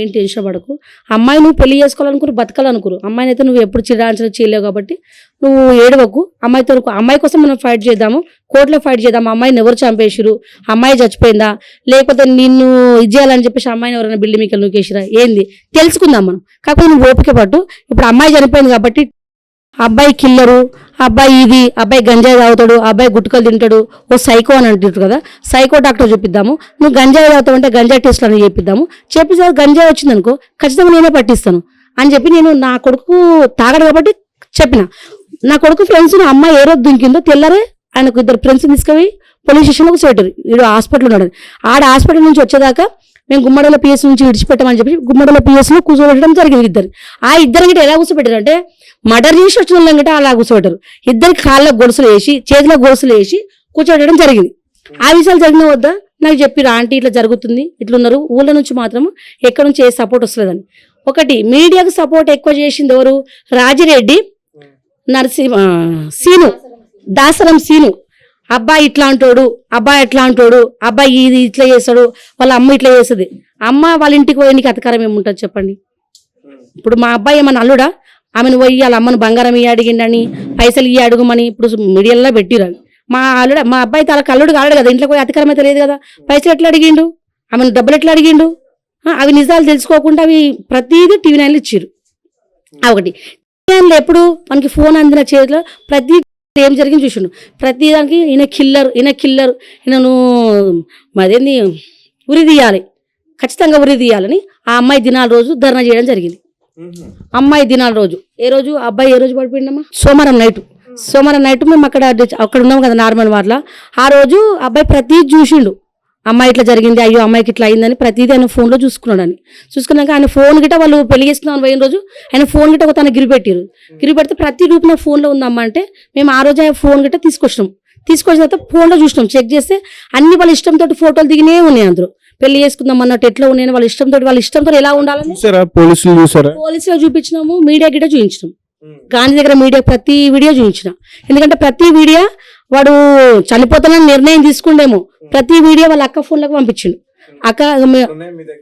ఏం టెన్షన్ పడకు, అమ్మాయి నువ్వు పెళ్లి చేసుకోవాలనుకురు బతకాలనుకురు, అమ్మాయిని అయితే నువ్వు ఎప్పుడు చిరాంచన చేయలేవు కాబట్టి నువ్వు ఏడవకు, అమ్మాయి కోసం మనం ఫైట్ చేద్దాము, కోర్టులో ఫైట్ చేద్దాము, అమ్మాయిని ఎవరు చంపేసిరు, అమ్మాయి చచ్చిపోయిందా లేకపోతే నిన్ను ఇది చేయాలని చెప్పేసి అమ్మాయిని ఎవరైనా బిల్డింగ్ మీకు నూకేసిరా ఏంది తెలుసుకుందాం మనం, కాకపోతే నువ్వు ఓపిక పట్టు, ఇప్పుడు అమ్మాయి చనిపోయింది కాబట్టి అబ్బాయి కిల్లరు, అబ్బాయి గంజాయి తాగుతాడు, అబ్బాయి గుట్టుకలు తింటాడు, ఓ సైకో అని అంటారు కదా, సైకో డాక్టర్ చూపిద్దాము, నువ్వు గంజాయి తాగుతావు అంటే గంజాయి టెస్ట్లు అని చేపిద్దాము, చెప్పి గంజాయి వచ్చిందనుకో ఖచ్చితంగా నేనే పట్టిస్తాను అని చెప్పి నేను నా కొడుకు తాగడు కాబట్టి చెప్పిన. నా కొడుకు ఫ్రెండ్స్ అమ్మాయి ఏ రోజు దుంకిందో తెల్లరే ఆయనకు 2 ఫ్రెండ్స్ తీసుకుపోయి పోలీస్ స్టేషన్లో కూర్చోబెట్టారు. వీడు హాస్పిటల్ ఉన్నాడు, ఆడ హాస్పిటల్ నుంచి వచ్చేదాకా మేము గుమ్మడల పిఎస్ నుంచి విడిచిపెట్టామని చెప్పి గుమ్మడల పిఎస్లో కూర్చోబెట్టడం జరిగింది. ఇద్దరు గిట్ట ఎలా కూర్చోబెట్టారు అంటే మర్డర్ చేసి వచ్చిన వాళ్ళని గిట్ట అలా కూర్చోబెట్టారు. ఇద్దరికి కాళ్ళకు గొలుసులు వేసి చేతిలో గొలుసులు వేసి కూర్చోబెట్టడం జరిగింది. ఆ విషయాలు జరిగిన వద్దా నాకు చెప్పిరు, ఆంటీ ఇట్లా జరుగుతుంది, ఇట్లున్నారు, ఊళ్ళ నుంచి మాత్రం ఎక్కడి నుంచి ఏ సపోర్ట్ వస్తుందని. ఒకటి మీడియాకు సపోర్ట్ ఎక్కువ చేసింది ఎవరు, రాజిరెడ్డి, దాసరం సీను, అబ్బాయి ఇట్లా అంటాడు, అబ్బాయి ఎట్లా అంటాడు, అబ్బాయి ఇది ఇట్లా చేస్తాడు, వాళ్ళ అమ్మ ఇట్లా చేస్తుంది, అమ్మ వాళ్ళ ఇంటికి పోయి నీకు అధికారం ఏముంటుంది చెప్పండి. ఇప్పుడు మా అబ్బాయి ఏమన్నా అల్లుడా, ఆమెను పోయి వాళ్ళ అమ్మను బంగారం ఇయ్యి అడిగిండని పైసలు ఇయ్యి అడుగుమని ఇప్పుడు మీడియాలో పెట్టిరని. మా అబ్బాయి తల కల్లుడు కాడు కదా, ఇంట్లో పోయి అధికారం అయితే లేదు కదా, పైసలు ఎట్లా అడిగిండు, ఆమెను డబ్బులు ఎట్లా అడిగిండు, అవి నిజాలు తెలుసుకోకుండా అవి ప్రతిదీ టీవీ 9లో ఇచ్చిరు. ఒకటి టీవీ 9లో ఎప్పుడు మనకి ఫోన్ అందిన చేతిలో ప్రతి ఏం జరిగింది చూసిండు, ప్రతి దానికి ఈయన కిల్లర్ ఈయనను అదేంది ఉరి తీయాలి, ఖచ్చితంగా ఉరి తీయాలని ఆ అమ్మాయి దినాల రోజు ధర్నా చేయడం జరిగింది. అమ్మాయి దినాల రోజు ఏ రోజు అబ్బాయి ఏ రోజు పడిపోయిందమ్మా, సోమవారం నైట్ మేము అక్కడ ఉన్నాం కదా నార్మల్ వార్ల, ఆ రోజు అబ్బాయి ప్రతిదీ చూసిండు, అమ్మాయి ఇట్లా జరిగింది, అయ్యో అమ్మాయికి ఇట్లా అయిందని ప్రతిదీ ఆయన ఫోన్లో చూసుకున్నాక ఆయన ఫోన్ గిట్ట వాళ్ళు పెళ్లి చేసుకున్నామని పోయిన రోజు ఆయన ఫోన్ గిట్ట ఒక తన గిరి పెడితే ప్రతి రూపు నా ఫోన్లో ఉందమ్మా అంటే మేము ఆ రోజు ఆ ఫోన్ గిట్ట తీసుకొచ్చిన తర్వాత ఫోన్లో చూసినాం, చెక్ చేస్తే అన్ని వాళ్ళ ఇష్టంతో ఫోటోలు దిగినే ఉన్నాయి, అందరూ పెళ్లి చేసుకుందాం అన్నట్టు ఎట్లా ఉన్నాయని వాళ్ళ ఇష్టంతో ఎలా ఉండాలని పోలీసులు చూపించినాము, మీడియా గిట్ట చూపించినాం, గాంధీ దగ్గర మీడియా ప్రతి వీడియో చూపించిన, ఎందుకంటే ప్రతి వీడియో వాడు చనిపోతానని నిర్ణయం తీసుకుండేమో ప్రతి వీడియో వాళ్ళ అక్క ఫోన్లకు పంపించిండు. అక్క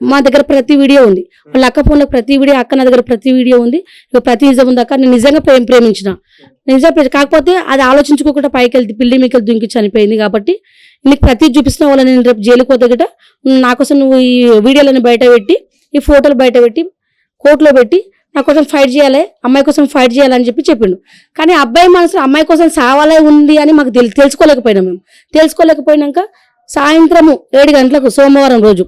మా దగ్గర ప్రతి వీడియో ఉంది, వాళ్ళ అక్క ఫోన్లకు ప్రతి వీడియో, అక్క నా దగ్గర ప్రతి వీడియో ఉంది, ప్రతి నిజం ఉంది, అక్క నేను నిజంగా ప్రేమించిన కాకపోతే అది ఆలోచించుకోకుండా పైకి వెళ్తే పిల్లి మీకు దుంకి చనిపోయింది కాబట్టి నీకు ప్రతి చూపిస్తున్న వాళ్ళని నేను రేపు జైలుకు పోతే గిట్ట నా కోసం నువ్వు ఈ వీడియోలను బయట పెట్టి ఈ ఫోటోలు బయట పెట్టి కోర్టులో పెట్టి నా కోసం ఫైట్ చేయాలి, అమ్మాయి కోసం ఫైట్ చేయాలని చెప్పిండు. కానీ అబ్బాయి మనసులో అమ్మాయి కోసం సావాలే ఉంది అని మాకు తెలుసుకోలేకపోయినాం. మేము తెలుసుకోలేకపోయినాక సాయంత్రము 7 గంటలకు సోమవారం రోజు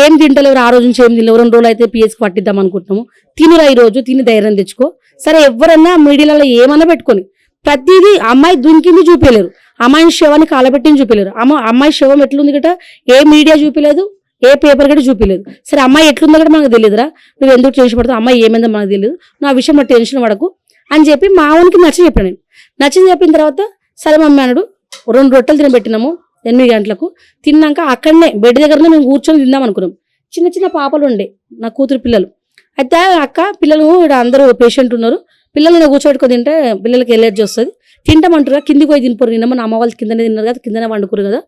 ఏం తింటలేరు, ఆ రోజు నుంచి ఏం తినలేవు. 2 రోజులు అయితే పిఎస్కి పట్టిద్దాం అనుకుంటున్నాము. తినురా ఈ రోజు, తిని ధైర్యం తెచ్చుకో. సరే ఎవరన్నా మీడియాలలో ఏమన్నా పెట్టుకొని ప్రతిదీ అమ్మాయి దునికింది చూపించలేరు, అమ్మాయిని శవాన్ని కాలబెట్టింది చూపించలేరు. అమ్మాయి శవం ఎట్లుంది గట ఏ మీడియా చూపించలేదు, ఏ పేపర్ గట్ట చూపించలేదు. సరే అమ్మాయి ఎట్లుందో కూడా మనకు తెలియదురా, నువ్వు ఎందుకు టెన్షన్ పడతావు, అమ్మాయి ఏమైందో మనకు తెలియదు, నా విషయంలో టెన్షన్ పడకు అని చెప్పి మా ఊనికి నచ్చ చెప్పాను నేను. నచ్చింది చెప్పిన తర్వాత సరే మమ్మీ అన్నాడు. 2 రొట్టెలు తినబెట్టినాము 8 గంటలకు. తిన్నాక అక్కడనే బెడ్ దగ్గరనే మేము కూర్చొని తిందాం అనుకున్నాం. చిన్న చిన్న పాపలు ఉండే నా కూతురు పిల్లలు. అయితే అక్క పిల్లలు ఇక్కడ అందరూ పేషెంట్ ఉన్నారు, పిల్లల్ని కూర్చోబెట్టుకొని తింటే పిల్లలకి ఎలర్జీ వస్తుంది, తింటామంటారు కిందికి పోయి తినిపోరు, నిన్న మన అమ్మ వాళ్ళు కిందనే తిన్నారు కదా, కిందనే వండుకోరు కదా,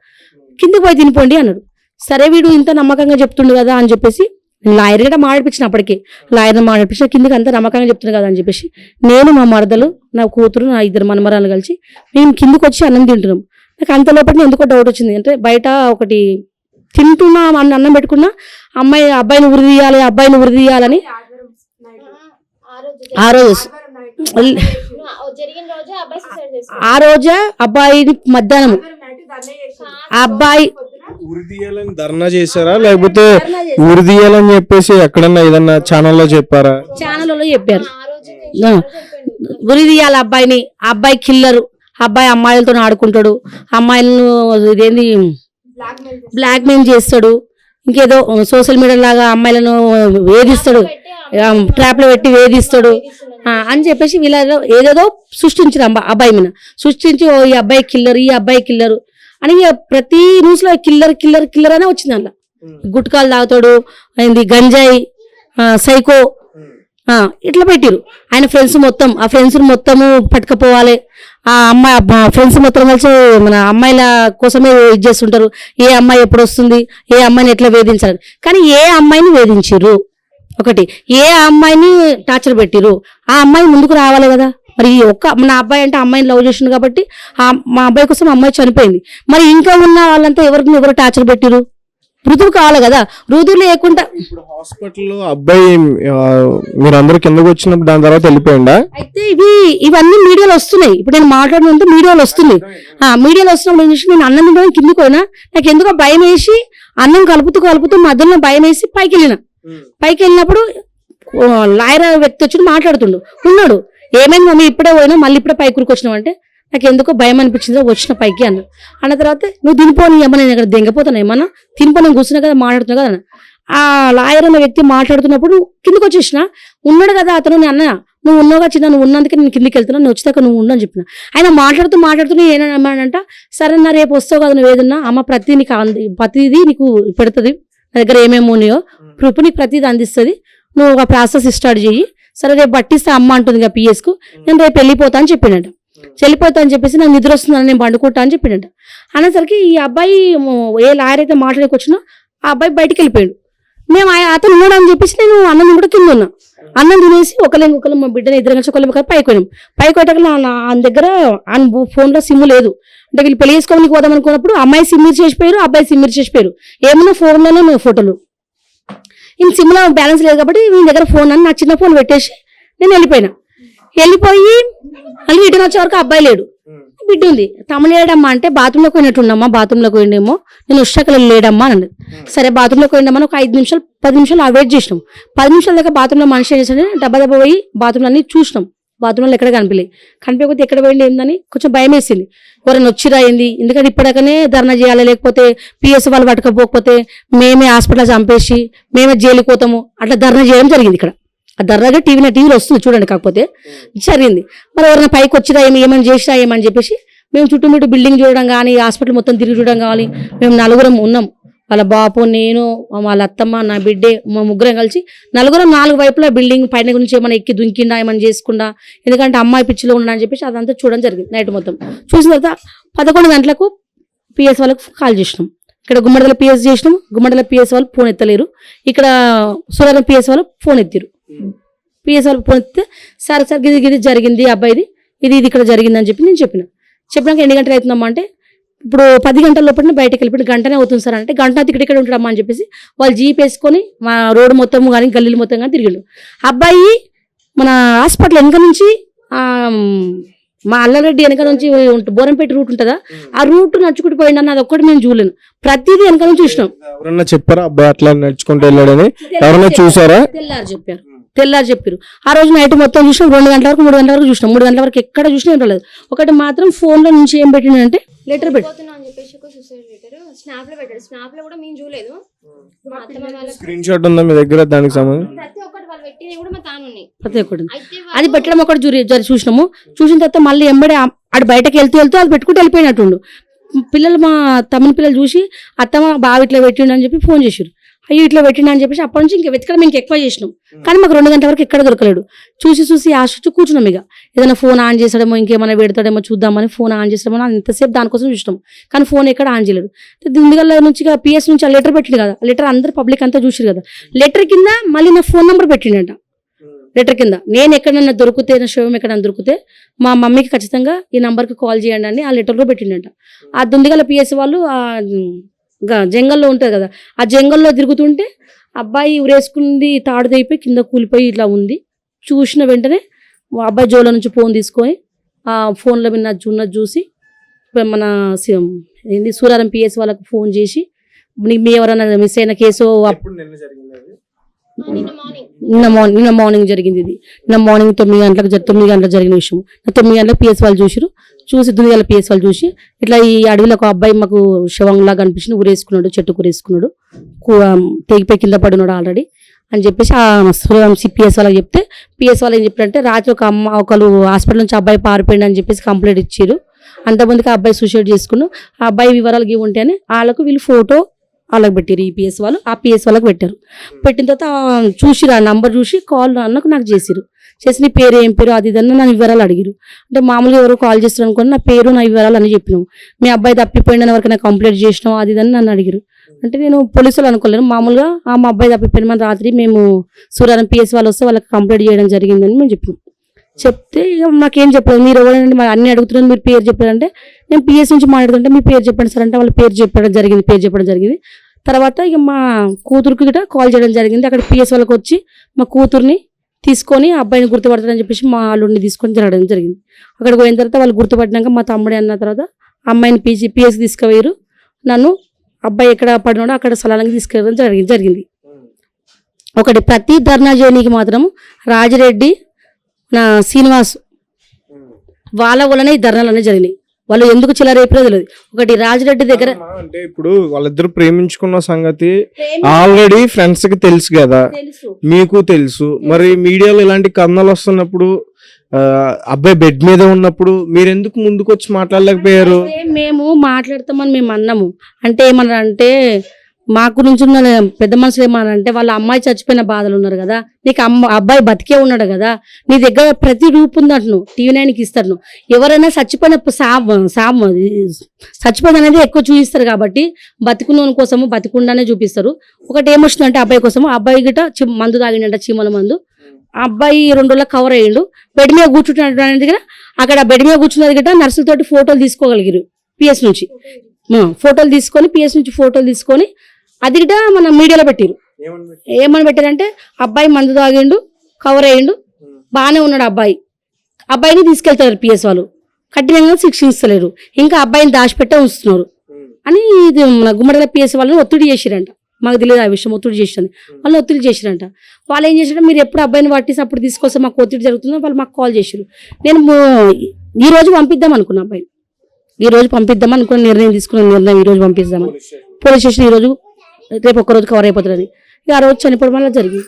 కిందికి పోయి తినిపోండి అన్నాడు. సరే వీడు ఇంత నమ్మకంగా చెప్తుండు కదా అని చెప్పేసి లాయర్ గట్రా మాడిపించిన, అప్పటికి లాయర్ని మాడిపించిన, కిందికి అంతా నమ్మకంగా చెప్తుంది కదా అని చెప్పేసి నేను మా మరదలు నా కూతురు నా 2 మనమరాలు కలిసి మేము కిందికి వచ్చి అన్నం తింటున్నాం. నాకు అంత లోపల ఎందుకో డౌట్ వచ్చింది. అంటే బయట ఒకటి తింటున్నా అన్నం పెట్టుకున్నా అబ్బాయిని ఉరి తీయాలని ఆ రోజే అబ్బాయిని మధ్యాహ్నం అబ్బాయి ఉరి తీయాలని ధర్నా చేశారా, లేకపోతే ఉరి తీయాలని చెప్పేసి ఎక్కడన్నా ఏదన్నా ఛానల్లో చెప్పారా? ఛానల్లో చెప్పారు ఉరి తీయాలి అబ్బాయిని, అబ్బాయి కిల్లరు, అబ్బాయి అమ్మాయిలతో ఆడుకుంటాడు, అమ్మాయిలను ఇదేంది బ్లాక్మెయిల్ చేస్తాడు, ఇంకేదో సోషల్ మీడియా లాగా అమ్మాయిలను వేధిస్తాడు, ట్రాప్లో పెట్టి వేధిస్తాడు అని చెప్పేసి వీళ్ళ ఏదేదో సృష్టించారు అబ్బాయి మీద. సృష్టించి ఈ అబ్బాయి కిల్లరు, ఈ అబ్బాయి కిల్లరు అని ప్రతి న్యూస్ లో కిల్లర్ కిల్లర్ కిల్లర్ అనే వచ్చింది. అందులో గుట్కాలు తాగుతాడు, అయింది గంజాయి, సైకో ఇట్లా పెట్టిరు. ఆయన ఫ్రెండ్స్ మొత్తం ఆ ఫ్రెండ్స్ మొత్తము పట్టుకపోవాలి, ఆ అమ్మాయి ఫ్రెండ్స్ మొత్తం కలిసి మన అమ్మాయిల కోసమే ఇది చేస్తుంటారు, ఏ అమ్మాయి ఎప్పుడు వస్తుంది, ఏ అమ్మాయిని ఎట్లా వేధించాలి. కానీ ఏ అమ్మాయిని వేధించారు, ఒకటి ఏ అమ్మాయిని టార్చర్ పెట్టిరు, ఆ అమ్మాయి ముందుకు రావాలి కదా. మరి నా అబ్బాయి అంటే అమ్మాయిని లవ్ చేసిండు కాబట్టి మా అబ్బాయి కోసం అమ్మాయి చనిపోయింది. మరి ఇంకా ఉన్న వాళ్ళంతా ఎవరు టార్చర్ పెట్టిరు, రుజువు కావాలి కదా. రుజువు లేకుండా ఇప్పుడు హాస్పిటల్లో అబ్బాయి మీరందరూ కిందకు వచ్చినప్పుడు దాని తర్వాత వెళ్ళిపోయిందా? అయితే ఇవన్నీ మీడియాలో వస్తున్నాయి. ఇప్పుడు నేను మాట్లాడినంత మీడియాలో వస్తుంది. మీడియాలో వస్తున్నప్పుడు ఏం చేసి నేను అన్నం తినడానికి కిందికి పోయినా, నాకు ఎందుకో భయం వేసి అన్నం కలుపుతూ మధ్యలో భయం వేసి పైకి వెళ్ళినప్పుడు లాయర్ వ్యక్తి వచ్చి మాట్లాడుతుండు ఉన్నాడు. ఏమైంది మమ్మీ ఇప్పుడే పోయినా మళ్ళీ ఇప్పుడే పైకి కూరుకొచ్చినావు అంటే నాకు ఎందుకో భయం అనిపించిందో వచ్చిన పైకి అన్న తర్వాత నువ్వు తినిపోని ఏమన్నా నేను ఇక్కడ దెంగపోతాను, ఏమన్నా తినిపో, నేను కూర్చున్నా కదా మాట్లాడుతున్నా కదా అన్న. ఆ లాయర్ అన్న వ్యక్తి మాట్లాడుతున్నప్పుడు కిందకి వచ్చేసిన ఉన్నాడు కదా అతను, అన్న నువ్వు ఉన్నావుగా చిన్న, నువ్వు ఉన్నందుకే నేను కిందికి వెళ్తున్నా, నువ్వు వచ్చాక నువ్వు ఉండని చెప్పిన. ఆయన మాట్లాడుతూ ఏమన్నాడంట, సరే నా రేపు వస్తావు కదా నువ్వు ఏదన్నా, అమ్మ ప్రతిదీ నీకు పెడుతుంది, నా దగ్గర ఏమేమి ఉన్నాయో ప్రూఫ్ నీకు ప్రతిదీ అందిస్తుంది, నువ్వు ఒక ప్రాసెస్ స్టార్ట్ చెయ్యి, సరే రేపు పట్టిస్తే అమ్మ అంటుంది కదా పిఎస్కు, నేను రేపు వెళ్ళిపోతా అని చెప్పిండట. చెల్లిపోతా అని చెప్పేసి నాకు నిద్ర వస్తుందని నేను పండుకుంటా అని చెప్పిండట. అనేసరికి ఈ అబ్బాయి ఏ లాయర్ అయితే మాట్లాడేకి వచ్చినా ఆ అబ్బాయి బయటికి వెళ్ళిపోయాడు. మేము అతను ఉన్నాడు అని చెప్పేసి నేను అన్నం కూడా కింద ఉన్నా. అన్నం తినేసి ఒకళ్ళు మా బిడ్డని 2 గంటల ఒకళ్ళు పైకి పోయినాం. పైకి పోయాక ఆయన దగ్గర ఆయన ఫోన్లో సిమ్ లేదు. అంటే వీళ్ళు పెళ్లి చేసుకోవడానికి పోదాం అనుకున్నప్పుడు అమ్మాయి సిమ్ చేసిపోయారు, అబ్బాయి సిమ్ చేసిపోయారు. ఏమన్నా ఫోన్లోనే ఫోటోలు, ఇంక సిమ్లో బ్యాలెన్స్ లేదు కాబట్టి వీళ్ళ దగ్గర ఫోన్ అని నా చిన్న ఫోన్ పెట్టేసి నేను వెళ్ళిపోయి మళ్ళీ రిటర్న్ వచ్చే వరకు అబ్బాయి లేడు, బిడ్డ ఉంది. తమ్ముడు లేడమ్మా అంటే బాత్రూంలోకి పోయినట్టున్నామ్మా, బాత్రూంలోకి పోయిండేమో, నేను వచ్చాక లేడమ్మా అని అన్నది. సరే బాత్రూంలోకి పోయిండమ్మా, ఒక 5 నిమిషాలు 10 నిమిషాలు వెయిట్ చేసినాం. 10 నిమిషాల దాకా బాత్రూంలో మనిషి ఏం చేసాడు, దెబ్బ పోయి బాత్రూంలో అన్ని చూసినాం. బాత్రూంలో ఎక్కడ కనిపించకపోతే ఎక్కడ పోయింది ఏందని కొంచెం భయం వేసింది. ఎవరైనా వచ్చిరాయింది, ఎందుకంటే ఇప్పటికనే ధర్నా చేయాలి, లేకపోతే పిఎస్ వాళ్ళు పట్టుకపోకపోతే మేమే హాస్పిటల్ చంపేసి మేమే జైలుకి పోతాము, అట్లా ధర్నా చేయడం జరిగింది. ఇక్కడ ఆ ధర్నాగా టీవీలో వస్తుంది చూడండి, కాకపోతే జరిగింది. మరి ఎవరైనా పైకి వచ్చిరా ఏమని చేసిరా ఏమని చెప్పేసి మేము చుట్టుముట్టు బిల్డింగ్ చూడడం కానీ హాస్పిటల్ మొత్తం తిరిగి చూడడం కానీ మేము 4 ఉన్నాం. వాళ్ళ బాపు, నేను, వాళ్ళ అత్తమ్మ, నా బిడ్డే, మా 3 కలిసి 4 వైపులా బిల్డింగ్ పైన గురించి ఏమైనా ఎక్కి దుంకిండా ఏమైనా చేసుకుండా, ఎందుకంటే అమ్మాయి పిచ్చిలో ఉన్నా అని చెప్పేసి అదంతా చూడడం జరిగింది. నైట్ మొత్తం చూసిన తర్వాత 11 గంటలకు పిఎస్ వాళ్ళకు కాల్ చేసినాం. ఇక్కడ గుమ్మడిదల పిఎస్ చేసినాం. గుమ్మడిదల పిఎస్ వాళ్ళు ఫోన్ ఎత్తలేరు. ఇక్కడ సూర్యారం పిఎస్ వాళ్ళు ఫోన్ ఎత్తిరు. పిఎస్ వాళ్ళు ఫోన్ ఎత్తితే సార్ గిది జరిగింది అబ్బాయిది, ఇది ఇక్కడ జరిగిందని చెప్పి నేను చెప్పినాక 8 గంటలు అవుతుందమ్మా అంటే ఇప్పుడు 10 గంటల లోపల బయటకు వెళ్ళిపోయి గంటనే అవుతుంది సార్ అంటే గంట ఇక్కడ ఉంటాడమ్మా అని చెప్పేసి వాళ్ళు జీప్ వేసుకొని మా రోడ్డు మొత్తం కానీ గల్లీలు మొత్తం కానీ తిరిగిండు. అబ్బాయి మన హాస్పిటల్ వెనక నుంచి మా అల్లారెడ్డి వెనక నుంచి బోరంపేట రూట్ ఉంటుందా ఆ రూట్ నడుచుకుంటూ పోయిండు అన్న అది ఒక్కటి మేము చూడలేను. ప్రతిదీ వెనక నుంచి చూసినాం. ఎవరన్నా చెప్పారా అబ్బాయి అట్లా నడుచుకుంటూ వెళ్ళాడని? ఎవరన్నా చూసారా? తెల్లారు చెప్పారు. ఆ రోజు నైట్ మొత్తం చూసినాం. 2 గంటల వరకు 3 గంటల వరకు చూసినాం. 3 గంటల వరకు ఎక్కడ చూసినా ఏం రాలేదు. ఒకటి మాత్రం ఫోన్ లో నుంచి ఏం పెట్టిండంటే లెటర్ పెట్టి స్నాప్ లో పెట్టాడు. స్నాప్ లో కూడా మేము చూడలేదు. స్క్రీన్ షాట్ ఉందా మీ దగ్గర దానికి సంబంధించి? ప్రతి ఒక్కటి వాళ్ళు పెట్టినవి కూడా మా తానున్నాయి. ప్రతి ఒక్కటి అది పెట్టడం ఒకటి చూసినాము. చూసిన తర్వాత మళ్ళీ ఎంబడే ఆడు బయటకు వెళ్తూ అది పెట్టుకుంటూ వెళ్ళిపోయినట్టుండు. పిల్లలు మా తమ్ముని పిల్లలు చూసి అత్తమ్మ బావి ఇట్లా పెట్టిండు అని చెప్పి ఫోన్ చేసారు. అయ్యో ఇట్లా పెట్టిండు అని చెప్పేసి అప్పటి నుంచి ఇంకా వెతకడం ఇంకా ఎక్కువ చేసినాం. కానీ మాకు 2 గంటల వరకు ఎక్కడ దొరకలేడు. చూసి ఆశించి కూర్చున్నాం. ఇక ఏదైనా ఫోన్ ఆన్ చేసాడేమో ఇంకేమైనా పెడతాడేమో చూద్దామని ఫోన్ ఆన్ చేసాడేమో ఎంతసేపు దానికోసం చూసినాం. కానీ ఫోన్ ఎక్కడ ఆన్ చేయలేదు. దిందుగల నుంచి పిఎస్ నుంచి ఆ లెటర్ పెట్టిండు కదా. లెటర్ అందరు పబ్లిక్ అంతా చూసారు కదా. లెటర్ కింద మళ్ళీ నా ఫోన్ నెంబర్ పెట్టిండంట. లెటర్ కింద నేను ఎక్కడన్నా దొరికితే నా శవం ఎక్కడన్నా దొరికితే మా మమ్మీకి ఖచ్చితంగా ఈ నంబర్కి కాల్ చేయండి అని ఆ లెటర్లో పెట్టిండంట. ఆ దుందిగల పిఎస్ వాళ్ళు జంగల్లో ఉంటుంది కదా ఆ జంగల్లో తిరుగుతుంటే అబ్బాయి ఉరేసుకుంది తాడు తెగిపోయి కింద కూలిపోయి ఇట్లా ఉంది. చూసిన వెంటనే అబ్బాయి జోలో నుంచి ఫోన్ తీసుకొని ఆ ఫోన్లో ఉన్నది చూసి మన ఏంది సూరారం పిఎస్ వాళ్ళకు ఫోన్ చేసి మీ ఎవరైనా మిస్ అయిన కేసు నిన్న మార్నింగ్ జరిగింది. ఇది నిన్న మార్నింగ్ 9 గంటలకు జరిగిన విషయం. 9 గంటలకు పిఎస్ వాళ్ళు చూసి దునియాల పిఎస్ వాళ్ళు చూసి ఇట్లా ఈ అడవిలో ఒక అబ్బాయి మాకు శవంలా కనిపించింది. ఊరేసుకున్నాడు, చెట్టుకు ఊరేసుకున్నాడు, తెగిపోయి కింద పడినాడు ఆల్రెడీ అని చెప్పేసి ఆ పిఎస్ వాళ్ళకి చెప్తే పిఎస్ వాళ్ళు ఏం చెప్పారంటే రాత్రి ఒకరు హాస్పిటల్ నుంచి అబ్బాయి పారిపోయింది అని చెప్పేసి కంప్లైంట్ ఇచ్చారు. అంతమందికి ఆ అబ్బాయి సూసైడ్ చేసుకున్నాడు. ఆ అబ్బాయి వివరాలు ఇవి ఉంటాయని వాళ్ళకు వీళ్ళు ఫోటో వాళ్ళకి పెట్టారు. ఈ పిఎస్ వాళ్ళు ఆ పిఎస్ వాళ్ళకి పెట్టారు. పెట్టిన తర్వాత చూసిరు ఆ నంబర్ చూసి కాల్ నాకు చేసిరు. చేసి నీ పేరు ఏం పేరు అది ఇదన్నా నా వివరాలు అడిగిరు. అంటే మామూలుగా ఎవరు కాల్ చేస్తారు అనుకోని నా పేరు నా వివరాలు అని చెప్పినాము. మీ అబ్బాయి తప్పిపోయిన వరకు నాకు కంప్లైంట్ చేసినావు అది ఇదని నన్ను అడిగిరు. అంటే నేను పోలీసులు అనుకోలేను. మామూలుగా మా అబ్బాయి తప్పిపోయిన మన రాత్రి మేము సూరారం పిఎస్ వాళ్ళు వస్తే వాళ్ళకి కంప్లైంట్ చేయడం జరిగిందని మేము చెప్పినాం. చెప్తే ఇక నాకేం చెప్పలేదు. మీరు ఎవరైనా మరి అన్ని అడుగుతున్నాను మీరు పేరు చెప్పారంటే నేను పిఎస్ నుంచి మాట్లాడుతుంటే మీ పేరు చెప్పండి సార్ అంటే వాళ్ళ పేరు చెప్పడం జరిగింది. తర్వాత ఇక మా కూతురుకి గిట్ట కాల్ చేయడం జరిగింది. అక్కడ పిఎస్ వాళ్ళకి వచ్చి మా కూతుర్ని తీసుకొని అబ్బాయిని గుర్తుపడతారని చెప్పేసి మా అల్లుడిని తీసుకొని జరగడం జరిగింది. అక్కడికి పోయిన తర్వాత వాళ్ళు గుర్తుపట్టినాక మా తమ్ముడే అన్న తర్వాత అమ్మాయిని పిఎస్కి తీసుకుపోయారు. నన్ను అబ్బాయి ఎక్కడ పడినాడో అక్కడ స్థలానికి తీసుకెళ్ళడం జరిగింది. ఒకటి ప్రతి ధర్నా చేయడానికి మాత్రం రాజిరెడ్డి నా శ్రీనివాస్ వాళ్ళ వల్లనే ఈ ధర్నాలు అనేవి జరిగినాయి. వాళ్ళు ఎందుకు చిల్లరైపోయో తెలియదు. ఒకటి రాజిరెడ్డి దగ్గర అంటే ఇప్పుడు వాళ్ళిద్దరు ప్రేమించుకున్న సంగతి ఆల్రెడీ ఫ్రెండ్స్ కి తెలుసు కదా, మీకు తెలుసు. మరి మీడియాలో ఇలాంటి కథనాలు వస్తున్నప్పుడు అబ్బాయి బెడ్ మీద ఉన్నప్పుడు మీరు ఎందుకు ముందుకు వచ్చి మాట్లాడలేకపోయారు? మేము మాట్లాడతామని మేము అన్నాము. అంటే ఏమన్నా అంటే మా గురించి ఉన్న పెద్ద మనుషులు ఏమన్నారంటే వాళ్ళ అమ్మాయి చచ్చిపోయిన బాధలు ఉన్నారు కదా, నీకు అబ్బాయి బతికే ఉన్నాడు కదా, నీ దగ్గర ప్రతి రూపు ఉందంట, నువ్వు TV9కి ఇస్తాడు. ఎవరైనా చచ్చిపోయిన చచ్చిపోయిన అనేది ఎక్కువ చూపిస్తారు కాబట్టి బతికున్న కోసము బతికుండానే చూపిస్తారు. ఒకటి ఏమొస్తుందంటే అబ్బాయి కోసము అబ్బాయి గిట్ట మందు తాగిండంట, చీమల మందు. అబ్బాయి 2 రోజులకు కవర్ అయ్యిండు. బెడ్ మీద కూర్చుంటున్నాడు దగ్గర అక్కడ బెడ్ మీద కూర్చున్నది గిట్ట నర్సులతోటి ఫోటోలు తీసుకోగలిగారు. పిఎస్ నుంచి ఫోటోలు తీసుకొని అది గిట్ట మన మీడియాలో పెట్టారు. ఏమని పెట్టారంటే అబ్బాయి మందు తాగిండు, కవర్ అయ్యిండు, బాగానే ఉన్నాడు అబ్బాయిని తీసుకెళ్తారు పిఎస్ వాళ్ళు, కఠినంగా శిక్షిస్తలేరు, ఇంకా అబ్బాయిని దాచిపెట్టే ఉంచుతున్నారు అని ఇది మన గుమ్మడిల పిఎస్ వాళ్ళని ఒత్తిడి చేసిరంట. మాకు తెలియదు ఆ విషయం, ఒత్తిడి చేసింది వాళ్ళు ఒత్తిడి చేసిరంట. వాళ్ళు ఏం చేశారు, మీరు ఎప్పుడు అబ్బాయిని పట్టేసి అప్పుడు తీసుకొస్తే మాకు ఒత్తిడి జరుగుతుందో వాళ్ళు మాకు కాల్ చేశారు. నేను ఈ రోజు పంపిద్దాం అనుకున్నా, అబ్బాయిని ఈ రోజు పంపిద్దాం అనుకున్న నిర్ణయం ఈ రోజు పంపిద్దామని పోలీస్ స్టేషన్. ఈ రోజు రేపు ఒక్కరోజు కవర్ అయిపోతుంది. ఇక ఆ రోజు చనిపోవడం వల్ల జరిగింది.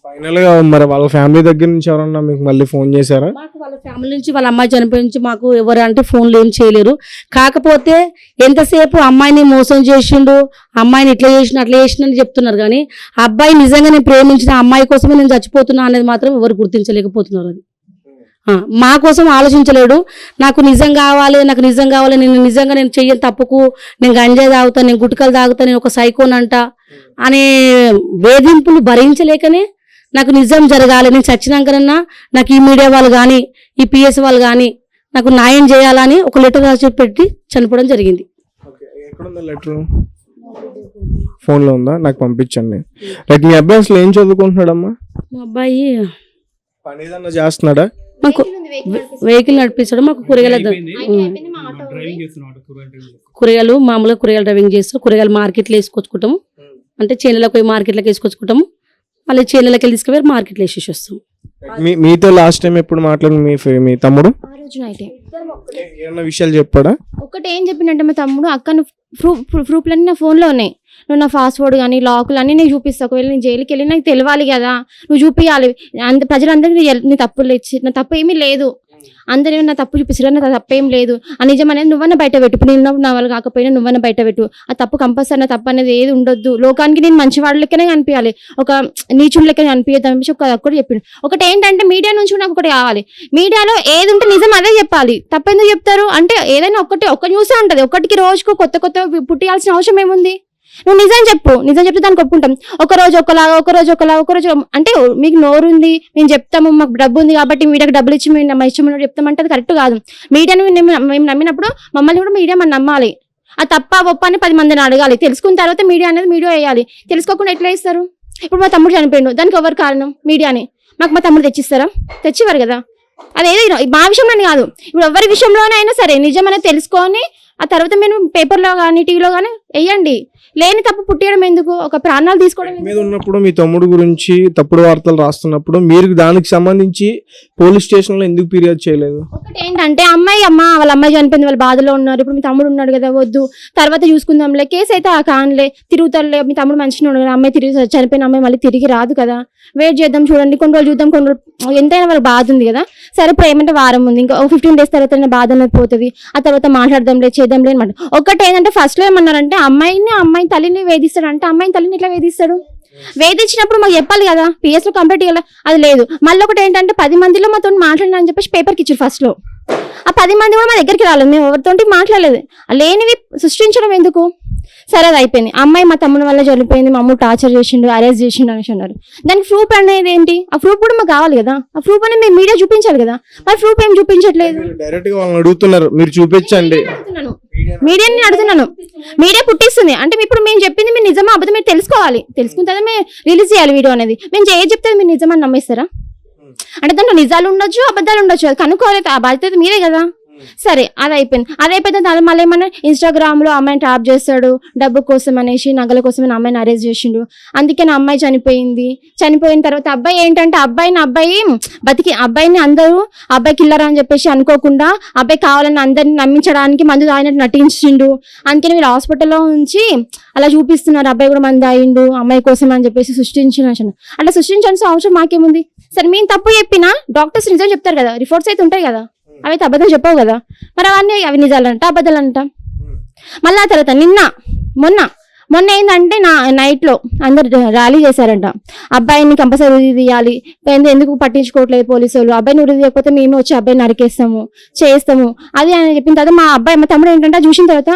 ఫైనల్ గా మరి వాళ్ళ ఫ్యామిలీ దగ్గర నుంచి ఎవరన్నా మీకు మళ్ళీ ఫోన్ చేశారా? మాకు వాళ్ళ ఫ్యామిలీ నుంచి వాళ్ళ అమ్మాయి చనిపోయి నుంచి మాకు ఎవరు అంటే ఫోన్లు ఏం చేయలేరు. కాకపోతే ఎంతసేపు అమ్మాయిని మోసం చేసిండు, అమ్మాయిని ఇట్లా చేసిన అట్లా చేసిన అని చెప్తున్నారు. కానీ అబ్బాయి నిజంగా నేను ప్రేమించిన అమ్మాయి కోసమే నేను చచ్చిపోతున్నా అనేది మాత్రం ఎవరు గుర్తించలేకపోతున్నారు. అది మా కోసం ఆలోచించలేడు. నాకు నిజం కావాలి, నేను చెయ్యని తప్పుకు నేను గంజాయి తాగుతాను, నేను గుట్కలు తాగుతాను, నేను ఒక సైకోనంట అనే వేధింపులు భరించలేకనే నాకు నిజం జరగాలి, నేను చచ్చినాకనన్నా నాకు ఈ మీడియా వాళ్ళు కానీ ఈ పిఎస్ వాళ్ళు కానీ నాకు న్యాయం చేయాలని ఒక లెటర్ రాసి పెట్టి చనిపోవడం జరిగింది. ఎక్కడుందా లెటర్? ఫోన్లో ఉందా? నాకు పంపించండి. రైట్, మీ అబ్బాయి అసలు ఏం చదువుకుంటున్నాడమ్మా? మా అబ్బాయి పని ఏదన్నా చేస్తున్నాడా? మాకు వెహికల్ నడిపిస్తాడు. మాకు కూరగాయలు మామూలుగా కూరగాయలు డ్రైవింగ్ చేస్తాం. కూరగాయలు మార్కెట్లో వేసుకొచ్చుకుంటాము, అంటే చేనులకు పోయి మార్కెట్లోకి వేసుకొచ్చుకుంటాము, మళ్ళీ చేనులకి వెళ్ళి తీసుకుపోయి మార్కెట్లో వేసేసి వస్తాం. మీతో లాస్ట్ టైం ఎప్పుడు మాట్లాడి మీ తమ్ముడు ఆ రోజు నైటే ఏమన్నా విషయాలు చెప్పాడా? ఒకటి ఏం చెప్పిందంటే మా తమ్ముడు, అక్క ప్రూఫ్లన్నీ నా ఫోన్లో ఉన్నాయి, నువ్వు నా పాస్వర్డ్ కానీ లాకులు అన్నీ నీకు చూపిస్తా, ఒకవేళ నేను జైలుకి వెళ్ళి నాకు తెలియాలి కదా, నువ్వు చూపించాలి, ప్రజలందరికీ నా తప్పులు ఇచ్చి నా తప్పు ఏమీ లేదు, అందరూ నా తప్పు చూపిస్తారు, నా తప్పేం లేదు, ఆ నిజం అనేది నువ్వన్నా బయట పెట్టు, ఇప్పుడు నేను నా వాళ్ళు కాకపోయినా నువ్వన్నా బయట పెట్టు, ఆ తప్పు కంపల్సరీ నా తప్పు అనేది ఏది ఉండొద్దు, లోకానికి నేను మంచి వాళ్ళ లెక్కనే కనిపించాలి, ఒక నీచుడి లెక్క కనిపించదు అనిపించి ఒక్కటి చెప్పిండు. ఒకటి ఏంటంటే మీడియా నుంచి నాకు ఒకటి కావాలి, మీడియాలో ఏది ఉంటే నిజం అదే చెప్పాలి, తప్పెందుకు చెప్తారు అంటే ఏదైనా ఒక్క న్యూసే ఉంటుంది, ఒక్కటికి రోజుకు కొత్త పుట్టియాల్సిన అవసరం ఏముంది? నువ్వు నిజం చెప్పు, నిజం చెప్తే దానికి ఒప్పుకుంటాం. ఒక రోజు ఒకలాగా అంటే మీకు నోరుంది మేము చెప్తాము, మాకు డబ్బు ఉంది కాబట్టి మీడియాకి డబ్బులు ఇచ్చి మేము మా ఇష్టం చెప్తామంటే అది కరెక్ట్ కాదు. మీడియాని మేము నమ్మినప్పుడు మమ్మల్ని కూడా మీడియా మనం నమ్మాలి, ఆ తప్ప ఒప్ప అని 10 మందిని అడగాలి, తెలుసుకున్న తర్వాత మీడియా అనేది మీడియా వేయాలి. తెలుసుకోకుండా ఎట్లా ఇస్తారు? ఇప్పుడు మా తమ్ముడు చనిపోయిండు, దానికి ఎవరు కారణం? మీడియాని. మాకు మా తమ్ముడు తెచ్చిస్తారా? తెచ్చివారు కదా. అదేదో మా విషయంలోనే కాదు, ఇప్పుడు ఎవరి విషయంలోనైనా సరే నిజం అనేది తెలుసుకొని ఆ తర్వాత మేము పేపర్లో కానీ టీవీలో కానీ వేయండి. లేని తప్పు పుట్టేయడం ఎందుకు? ఒక ప్రాణాలు తీసుకోవడం మీద ఉన్నప్పుడు మీ తమ్ముడు గురించి తప్పుడు వార్తలు రాస్తున్నప్పుడు మీరు దానికి సంబంధించి పోలీస్ స్టేషన్లో ఎందుకు ఫిర్యాదు చేయలేదు? ఒకటి ఏంటంటే వాళ్ళ అమ్మాయి చనిపోయింది, వాళ్ళ బాధలో ఉన్నారు, ఇప్పుడు మీ తమ్ముడు ఉన్నాడు కదా, వద్దు తర్వాత చూసుకుందాంలే, కేసు అయితే ఆ కాన్లే తిరుగుతారులే, మీ తమ్ముడు మంచిగా ఉన్నాడు కదా, అమ్మాయి తిరిగి చనిపోయిన అమ్మాయి మళ్ళీ తిరిగి రాదు కదా, వెయిట్ చేద్దాం చూడండి, కొన్ని రోజులు చూద్దాం, కొన్ని రోజులు ఎంతైనా వాళ్ళకి బాధ ఉంది కదా, సరే ఇప్పుడు ఏమంటే వారం ఉంది, ఇంకా 15 days తర్వాత బాధ అనేది పోతుంది, ఆ తర్వాత మాట్లాడదాంలే చేద్దాంలే అనమాట. ఒకటి ఏంటంటే ఫస్ట్ లో ఏమన్నారంటే అమ్మాయి తల్లిని వేధిస్తాడు, అంటే అమ్మాయిని తల్లిని ఎట్లా వేధిస్తాడు? వేధించినప్పుడు మాకు చెప్పాలి కదా, PS లో కంప్లీట్ చేయాలి, అది లేదు. మళ్ళీ ఒకటి ఏంటంటే 10 మందిలో మాతో మాట్లాడినా అని చెప్పేసి పేపర్కి ఇచ్చారు ఫస్ట్ లో, ఆ 10 మంది కూడా మా దగ్గరికి రాలేదు, మేము ఎవరితో మాట్లాడలేదు, లేనివి సృష్టించడం ఎందుకు? సరే అది అయిపోయింది. అమ్మాయి మా తమ్ముడు వల్ల చనిపోయింది, మా అమ్మ టార్చర్ చేసిండు, అరెస్ట్ చేసిండు అనేసి అన్నారు. దానికి ప్రూఫ్ అనేది ఏంటి? ఆ ప్రూఫ్ కూడా మాకు కావాలి కదా, ఆ ప్రూఫ్ అనేది మేము మీడియా చూపించాలి కదా, మరి ప్రూఫ్ ఏం చూపించట్లేదు. డైరెక్ట్ గా వాళ్ళని అడుగుతున్నారు, మీరు చూపించండి. మీడియాని అడుగుతున్నాను, మీడియా పుట్టిస్తుంది అంటే ఇప్పుడు మేము చెప్పింది మీరు నిజమా అబద్ధం మీరు తెలుసుకోవాలి, తెలుసుకున్న తర్వాత మేము రిలీజ్ చేయాలి వీడియో అనేది. మేము ఏది చెప్తే మీరు నిజమని నమ్మేస్తారా? అంటే దాంట్లో నిజాలు ఉండొచ్చు, అబద్ధాలు ఉండొచ్చు, అది కనుక్కోవాలి, ఆ బాధ్యత మీరే కదా. సరే అది అయిపోయింది. దాని మళ్ళీ ఏమన్నా ఇన్స్టాగ్రామ్ లో అమ్మాయిని ట్రాప్ చేస్తాడు డబ్బు కోసం అనేసి, నగల కోసం అమ్మాయిని అరెస్ట్ చేసిండు, అందుకే నా అమ్మాయి చనిపోయింది. చనిపోయిన తర్వాత అబ్బాయి ఏంటంటే అబ్బాయిని అందరూ అబ్బాయి కిల్లర్ అని చెప్పేసి అనుకోకుండా అబ్బాయి కావాలని అందరిని నమ్మించడానికి మందు తాగినట్టు నటించిండు, అందుకని వీళ్ళు హాస్పిటల్లో ఉంచి అలా చూపిస్తున్నారు అబ్బాయి కూడా మందు తాగిండు అమ్మాయి కోసం అని చెప్పేసి సృష్టించిన. అట్లా సృష్టించాల్సిన అవసరం మాకేముంది? సరే మేము తప్పు చెప్పినా డాక్టర్స్ నిజం చెప్తారు కదా, రిపోర్ట్స్ అయితే ఉంటాయి కదా, అవి అబద్ధం చెప్పవు కదా, మరి అవి నిజాలంట అబద్ధాలంట. మళ్ళీ ఆ తర్వాత మొన్న ఏంటంటే నైట్ లో అందరు ర్యాలీ చేశారంట, అబ్బాయిని కంపల్సరీ ఉరి తీయాలి, ఎందుకు పట్టించుకోవట్లేదు పోలీసు వాళ్ళు, అబ్బాయిని ఉరి తీయకపోతే మేము వచ్చి అబ్బాయిని నరికేస్తాము చేస్తాము అది అని చెప్పిన తర్వాత మా తమ్ముడు ఏంటంటే చూసిన తర్వాత,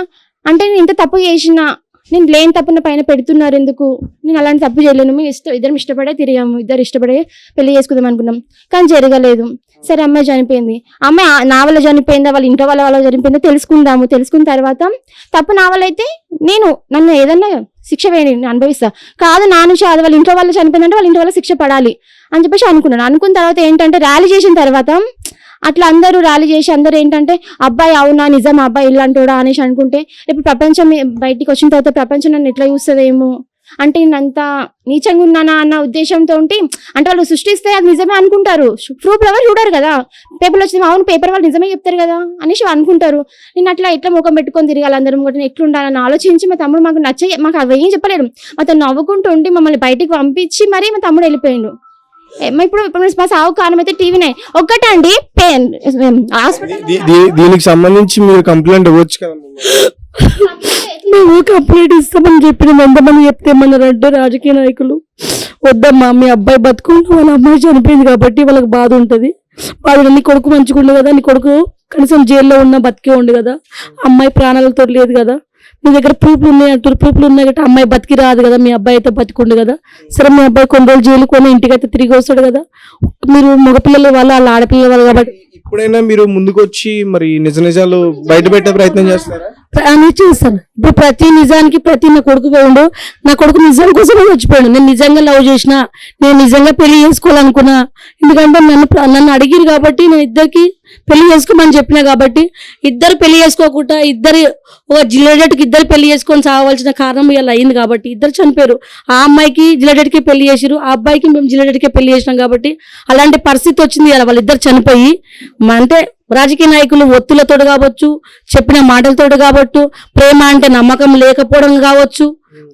అంటే నేను ఇంత తప్పు చేసినా నేను లేని తప్పున పైన పెడుతున్నారు ఎందుకు, నేను అలాంటి తప్పు చేయలేను, మేము ఇద్దరం ఇష్టపడే తిరిగాము, ఇద్దరు ఇష్టపడే పెళ్లి చేసుకుందాం అనుకున్నాం, కానీ జరగలేదు. సరే అమ్మాయి చనిపోయింది, అమ్మాయి నా వల్ల చనిపోయిందా వాళ్ళ ఇంట్లో వాళ్ళ చనిపోయిందా తెలుసుకుందాము, తెలుసుకున్న తర్వాత తప్పు నా వల్ల అయితే నన్ను ఏదన్నా శిక్ష వేయండి నేను అనుభవిస్తా, కాదు నా నుంచి అది వాళ్ళ ఇంట్లో వాళ్ళు చనిపోయిందంటే వాళ్ళ ఇంట్లో వాళ్ళ శిక్ష పడాలి అని చెప్పేసి అనుకున్నాను. అనుకున్న తర్వాత ఏంటంటే ర్యాలీ చేసిన తర్వాత అట్లా అందరూ ర్యాలీ చేసి అందరూ ఏంటంటే అబ్బాయి అవునా నిజం అబ్బాయి ఇలాంటోడా అనేసి అనుకుంటే రేపు ప్రపంచం బయటికి వచ్చిన తర్వాత ప్రపంచం నన్ను ఎట్లా చూస్తుందేమో, అంటే నేనంత నీచంగా ఉన్నానా అన్న ఉద్దేశంతో అంటే వాళ్ళు సృష్టిస్తే అది నిజమే అనుకుంటారు, ప్రూఫ్ ఎవరు చూడరు కదా, పేపర్లో వచ్చింది అవును పేపర్ వాళ్ళు నిజమే చెప్తారు కదా అనేసి అనుకుంటారు. నేను అట్లా ఎట్లా ముఖం పెట్టుకొని తిరగాలి అందరం కూడా ఎట్లుండాలని ఆలోచించి మా తమ్ముడు మాకు అవి ఏం చెప్పలేదు, అతను నవ్వుకుంటూ ఉండి మమ్మల్ని బయటికి పంపించి మరీ మా తమ్ముడు వెళ్ళిపోయిండు. ఇప్పుడు మా సాగు కారణం అయితే టీవీనే ఒక్కటండి దీనికి సంబంధించి మీరు కంప్లైంట్ ఇవ్వచ్చు కదా. మేము కంప్లైంట్ ఇస్తామని చెప్పిన ఎంతమంది చెప్తే ఏమన్నారంటే రాజకీయ నాయకులు, వద్దమ్మా మీ అబ్బాయి బతుకుంటూ వాళ్ళ అమ్మాయి చనిపోయింది కాబట్టి వాళ్ళకి బాధ ఉంటుంది, వాళ్ళు నీ కొడుకు మంచిగా ఉండు కదా, నీ కొడుకు కనీసం జైల్లో ఉన్న బతికే ఉండు కదా, అమ్మాయి ప్రాణాలతో లేదు కదా, మీ దగ్గర ప్రూఫ్లు ఉన్నాయి అంటారు, ప్రూఫ్లు ఉన్నాయి కాబట్టి అమ్మాయి బతికి రాదు కదా, మీ అబ్బాయి అయితే బతికుండు కదా, సరే మీ అబ్బాయి కొన్ని రోజులు జైలు కొని ఇంటికి అయితే తిరిగి వస్తాడు కదా, మీరు మగపిల్లలు వాళ్ళ ఆడపిల్లల వాళ్ళు కాబట్టి ఇప్పుడైనా మీరు ముందుకు వచ్చి మరి నిజ నిజాలు బయట పెట్టే ప్రయత్నం చేస్తారా? అని చేస్తాను. ఇప్పుడు ప్రతి నిజానికి ప్రతి నా కొడుకు పోయిండు, నా కొడుకు నిజం కోసమే చచ్చిపోయాడు. నేను నిజంగా లవ్ చేసిన, నేను నిజంగా పెళ్లి చేసుకోవాలనుకున్నా. ఎందుకంటే నన్ను అడిగిరు కాబట్టి నేను ఇద్దరికి పెళ్లి చేసుకోమని చెప్పినా కాబట్టి ఇద్దరు పెళ్లి చేసుకోకుండా ఒక జిల్లాడేట్కి ఇద్దరు పెళ్లి చేసుకొని చావాల్సిన కారణం ఇలా అయింది కాబట్టి ఇద్దరు చనిపోయారు. ఆ అమ్మాయికి జిల్లాడేట్కి పెళ్లి చేసిరు, ఆ అబ్బాయికి మేము జిల్లాడేట్కే పెళ్లి చేసినాం కాబట్టి అలాంటి పరిస్థితి వచ్చింది కదా. వాళ్ళిద్దరు చనిపోయి అంటే రాజకీయ నాయకులు ఒత్తులతో కావచ్చు, చెప్పిన మాటలతో కావచ్చు, ప్రేమ అంటే నమ్మకం లేకపోవడం కావచ్చు,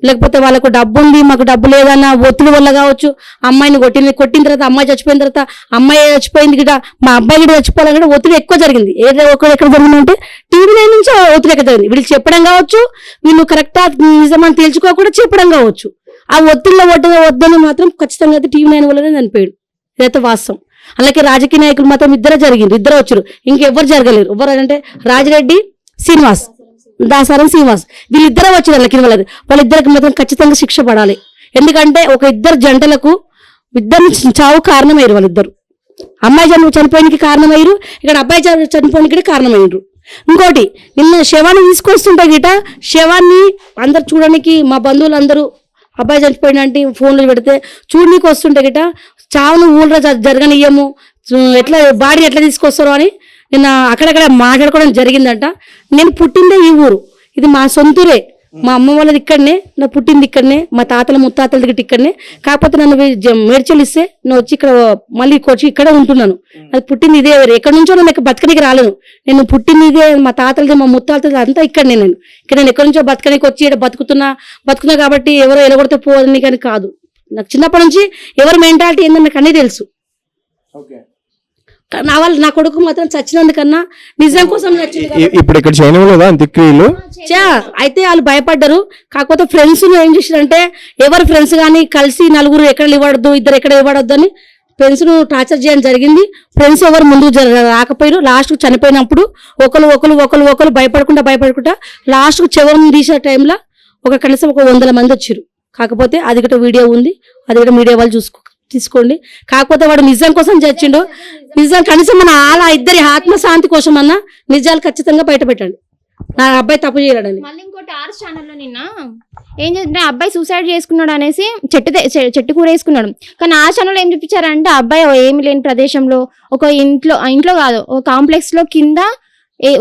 లేకపోతే వాళ్ళకు డబ్బు ఉంది మాకు డబ్బు లేదన్న ఒత్తిడి వల్ల కావచ్చు, అమ్మాయిని కొట్టిన తర్వాత అమ్మాయి చచ్చిపోయిన తర్వాత అమ్మాయి చచ్చిపోయింది గిట మా అబ్బాయి గిట చచ్చిపోవాలి కూడా ఒత్తిడి ఎక్కువ జరిగింది. ఎక్కడ జరిగిందంటే TV9 నుంచి ఒత్తిడి ఎక్కువ జరిగింది. వీళ్ళు చెప్పడం కావచ్చు, వీళ్ళు కరెక్టా నిజమని తేల్చుకోకుండా చెప్పడం కావచ్చు. ఆ ఒత్తిడిలో వద్దని మాత్రం ఖచ్చితంగా అయితే TV9 వల్లనే చనిపోయాడు. ఇదైతే వాస్తవం. అలాగే రాజకీయ నాయకులు మాత్రం ఇద్దరు వచ్చారు, ఇంకెవ్వరు జరగలేరు. ఎవరు అంటే రాజిరెడ్డి శ్రీనివాస్, దాసారం శ్రీనివాస్, వీళ్ళిద్దరే వచ్చారు. వాళ్ళిద్దరికి మాత్రం ఖచ్చితంగా శిక్ష పడాలి. ఎందుకంటే ఒక ఇద్దరు జంటలకు ఇద్దరిని చావు కారణమయ్యారు. వాళ్ళిద్దరు అమ్మాయి చనిపోయినకి కారణమయ్యారు, ఇక్కడ అబ్బాయి చనిపోయినకి కారణమయ్యారు. ఇంకోటి నిన్న శవాన్ని తీసుకొస్తుంటే గిట శవాన్ని అందరు చూడడానికి మా బంధువులందరూ అబ్బాయి చనిపోయినంటే ఫోన్లు పెడితే చూడనీకి వస్తుంటే గిట చావును ఊళ్ళో జరగనియ్యము, ఎట్లా బాడీ ఎట్లా తీసుకొస్తారో అని నిన్న అక్కడక్కడ మాట్లాడుకోవడం జరిగిందంట. నేను పుట్టిందే ఈ ఊరు, ఇది మా సొంతూరే, మా అమ్మ వాళ్ళది ఇక్కడనే, నా పుట్టింది ఇక్కడనే, మా తాతల ముత్తాతల దగ్గర ఇక్కడనే. కాకపోతే నన్ను మేడ్చలు ఇస్తే నేను వచ్చి ఇక్కడ మళ్ళీ వచ్చి ఇక్కడే ఉంటున్నాను. అది పుట్టింది ఇదే, ఎక్కడి నుంచో నాకు బతకనికి రాలేను. నేను పుట్టింది ఇదే, మా తాతలది మా ముత్తాతలది అంతా ఇక్కడనే. నేను ఎక్కడి నుంచో బతకనికి వచ్చి ఇక్కడ బతుకుతున్నా కాబట్టి ఎవరో ఎలగొడితే పోదని కానీ కాదు. నాకు చిన్నప్పటి నుంచి ఎవరి మెంటాలిటీ ఏందని నాకు అన్నీ తెలుసు. నా కొడుకు మాత్రం చచ్చినందుకన్నా నిజం కోసం ఇప్పుడు ఇక్కడ చేయలేదా అంత్యక్రియలు అయితే వాళ్ళు భయపడ్డారు. కాకపోతే ఫ్రెండ్స్ ఏం చేశారంటే ఎవరు ఫ్రెండ్స్ కానీ కలిసి నలుగురు ఎక్కడ ఇవ్వడద్దు, ఇద్దరు ఎక్కడ ఇవ్వడద్దు అని ఫ్రెండ్స్ ను టార్చర్ చేయడం జరిగింది. ఫ్రెండ్స్ ఎవరు ముందుకు రాకపోయారు. లాస్ట్ చనిపోయినప్పుడు ఒకరు భయపడకుండా లాస్ట్ చివరిని తీసే టైంలో కనీసం 100 మంది వచ్చారు. కాకపోతే అది కూడా వీడియో ఉంది, అది కూడా మీడియా వాళ్ళు తీసుకోండి. కాకపోతే వాడు నిజం కోసం చచ్చిండు. నిజం కనీసం మన ఇద్దరి ఆత్మశాంతి కోసం అన్న నిజాలు ఖచ్చితంగా బయట పెట్టండి. నా అబ్బాయి తప్పు చేయలేడని. మళ్ళీ ఇంకోటి ఆర్స్ ఛానల్లో నిన్న ఏం చేస్తుంటే అబ్బాయి సూసైడ్ చేసుకున్నాడు అనేసి చెట్టు కూర వేసుకున్నాడు. కానీ ఆ ఛానల్లో ఏం చూపించారంటే అబ్బాయి ఏమి లేని ప్రదేశంలో ఒక ఇంట్లో కాదు ఒక కాంప్లెక్స్ లో కింద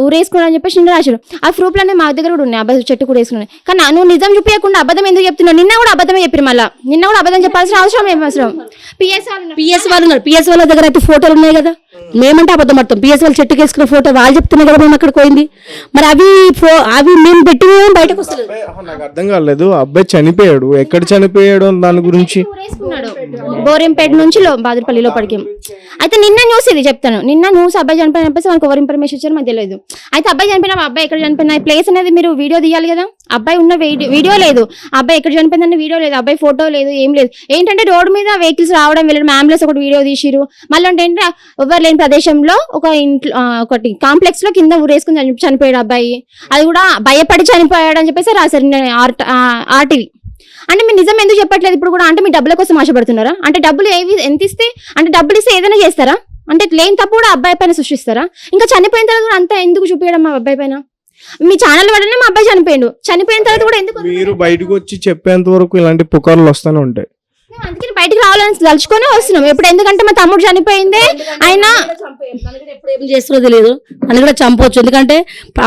ఊరేసుకున్నాడు అని చెప్పేసి నిన్న రాశాడు. ఆ ప్రూఫ్లనే మా దగ్గర కూడా ఉన్నాయి, అబ్బాయి చెట్టు కూడా వేసుకున్నాడు. కానీ నువ్వు నిజం చూపించకుండా అబద్ధం ఎందుకు చెప్తున్నావు? నిన్న కూడా అబద్ధమే చెప్పారు. మళ్ళీ నిన్న కూడా అబద్ధం చెప్పాల్సిన అవసరం ఏం అవసరం? పిఎస్ వాళ్ళు ఉన్నారు, పిఎస్ వాళ్ళ దగ్గర అయితే ఫోటోలు ఉన్నాయి కదా, మేమంటే అబద్ధం పడతాం. పిఎస్ వాళ్ళు చెట్టుకు వేసుకున్న ఫోటో వాళ్ళు చెప్తున్నాయి కదా మేము అక్కడికి పోయింది. మరి అవి మేము పెట్టి బయటకు వస్తుంది. నాకు అర్థం కాలేదు, అబ్బాయి చనిపోయాడు, ఎక్కడ చనిపోయాడు దాని గురించి బోరింపేట నుంచి బాదుపల్లి లోపలికి. అయితే నిన్న న్యూస్ ఇది చెప్తాను. నిన్న న్యూస్ అబ్బాయి చనిపోయిన మనకు ఎవరు ఇన్ఫర్మేషన్ ఇచ్చారు మాకు తెలియదు. అయితే అబ్బాయి చనిపోయిన అబ్బాయి ఎక్కడ చనిపోయిన ప్లేస్ అనేది మీరు వీడియో తీయాలి కదా. అబ్బాయి ఉన్న వీడియో లేదు, అబ్బాయి ఎక్కడ చనిపోయిందంటే వీడియో లేదు, అబ్బాయి ఫోటో లేదు, ఏం లేదు. ఏంటంటే రోడ్డు మీద వెహికల్స్ రావడం వెళ్ళడం, అంబులెన్స్ ఒకటి వీడియో తీసిరు. మళ్ళీ ఏంటంటే ఎవరు లేని ప్రదేశంలో ఒకటి కాంప్లెక్స్ లో కింద ఊరేసుకుని చనిపోయాడు అబ్బాయి. అది కూడా భయపడి చనిపోయాడు అని చెప్పేసి రాశారు ఆర్టీవీ. అంటే మీరు నిజం ఎందుకు చెప్పట్లేదు ఇప్పుడు కూడా? అంటే మీ డబ్బుల కోసం ఆశపడుతున్నారా? అంటే డబ్బులు ఎంత ఇస్తే అంటే డబ్బులు ఇస్తే ఏదైనా చేస్తారా? అంటే లేని తప్పు కూడా అబ్బాయి పైన సృష్టిస్తారా? ఇంకా చనిపోయిన తర్వాత కూడా అంతా ఎందుకు చూపించడం మా అబ్బాయి పైన? మీ ఛానల్ వల్లనే మా అబ్బాయి చనిపోయిన తర్వాత కూడా ఎందుకు మీరు బయటకు వచ్చి చెప్పేంత వరకు ఇలాంటి పుకార్లు వస్తూనే ఉంటాయి. అందుకని బయటకు రావాలని తలుచుకొని వస్తున్నాం ఇప్పుడు. ఎందుకంటే మా తమ్ముడు చనిపోయిందే, ఆయన ఎప్పుడు ఏం చేస్తారో తెలియదు, అని కూడా చంపవచ్చు. ఎందుకంటే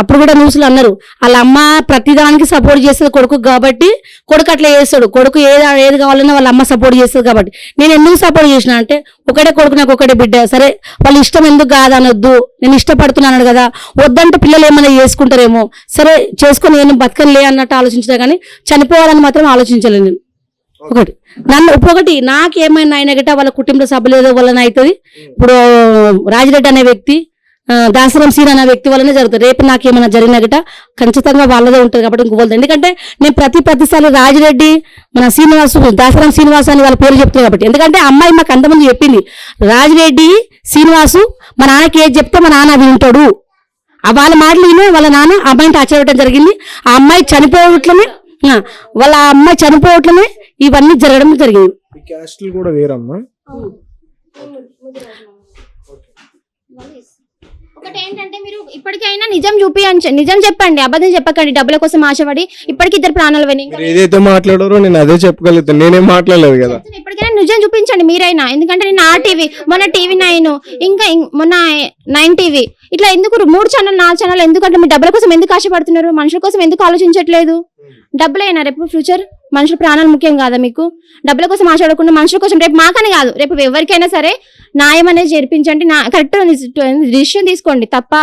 అప్పుడు కూడా న్యూస్లు అన్నారు వాళ్ళ అమ్మ ప్రతిదానికి సపోర్ట్ చేస్తుంది కొడుకు కాబట్టి కొడుకు అట్లా చేస్తాడు. కొడుకు ఏది కావాలన్నా వాళ్ళ అమ్మ సపోర్ట్ చేస్తుంది కాబట్టి. నేను ఎందుకు సపోర్ట్ చేసిన అంటే ఒకటే కొడుకు నాకు ఒకటే బిడ్డ, సరే వాళ్ళ ఇష్టం ఎందుకు కాదనొద్దు, నేను ఇష్టపడుతున్నాను కదా, వద్దంటే పిల్లలు ఏమైనా చేసుకుంటారేమో, సరే చేసుకొని నేను బతకనిలే అన్నట్టు ఆలోచించా కానీ చనిపోవాలని మాత్రం ఆలోచించలేదు నేను. ఒకటి నాకేమైనా అయినా గట్ట వాళ్ళ కుటుంబ సభ్యులు ఏదో వలన అవుతుంది. ఇప్పుడు రాజిరెడ్డి అనే వ్యక్తి, దాసరం సీన్ అనే వ్యక్తి వల్లనే జరుగుతుంది. రేపు నాకేమైనా జరిగిన గట్ట ఖచ్చితంగా వాళ్ళదే ఉంటుంది కాబట్టి ఇంకోలేదు. ఎందుకంటే నేను ప్రతిసారి రాజిరెడ్డి మన దాసరం శ్రీనివాసు అని వాళ్ళ పేరు చెప్తున్నారు కాబట్టి. ఎందుకంటే అమ్మాయి మాకు అంతమంది చెప్పింది, రాజిరెడ్డి శ్రీనివాసు మా నాన్నకి ఏది చెప్తే మా నాన్న వింటాడు. వాళ్ళ మాటలు విని వాళ్ళ నాన్న అమ్మాయిని టార్చర్ చేయడం జరిగింది. ఆ అమ్మాయి చనిపోవట్లనే ఇవన్నీ జరగడం జరిగింది. క్యాస్ట్లు కూడా వేరమ్మా. ఒకటి ఏంటంటే మీరు ఇప్పటికైనా నిజం చెప్పండి, అబద్ధం చెప్పకండి. డబ్బుల కోసం ఆశపడి ఇప్పటికి 2 ప్రాణాలు పోయినాయి. ఇంకా మీరు ఏదైతే మాట్లాడారో నేను అదే చెప్పగలుగుతాను, నేనేం మాట్లాడలేదు కదా. ఇప్పటికైనా నిజం చూపించండి మీరైనా. ఎందుకంటే నేను టీవీ, మొన్న TV9, ఇంకా మొన్న 9 టీవీ, ఇట్లా ఎందుకు 3 ఛానల్ 4 ఛానల్ ఎందుకంటే మీ డబ్బుల కోసం ఎందుకు ఆశపడుతున్నారు? మనుషుల కోసం ఎందుకు ఆలోచించట్లేదు? డబ్బులైనా రేపు ఫ్యూచర్ మనుషుల ప్రాణాలు ముఖ్యం కాదా మీకు? డబ్బుల కోసం ఆశపడకుండా మనుషుల కోసం రేపు మాకని కాదు, రేపు ఎవరికైనా సరే న్యాయం అనేది జరిపించండి. కరెక్ట్ డిసిషన్ తీసుకోండి. తప్ప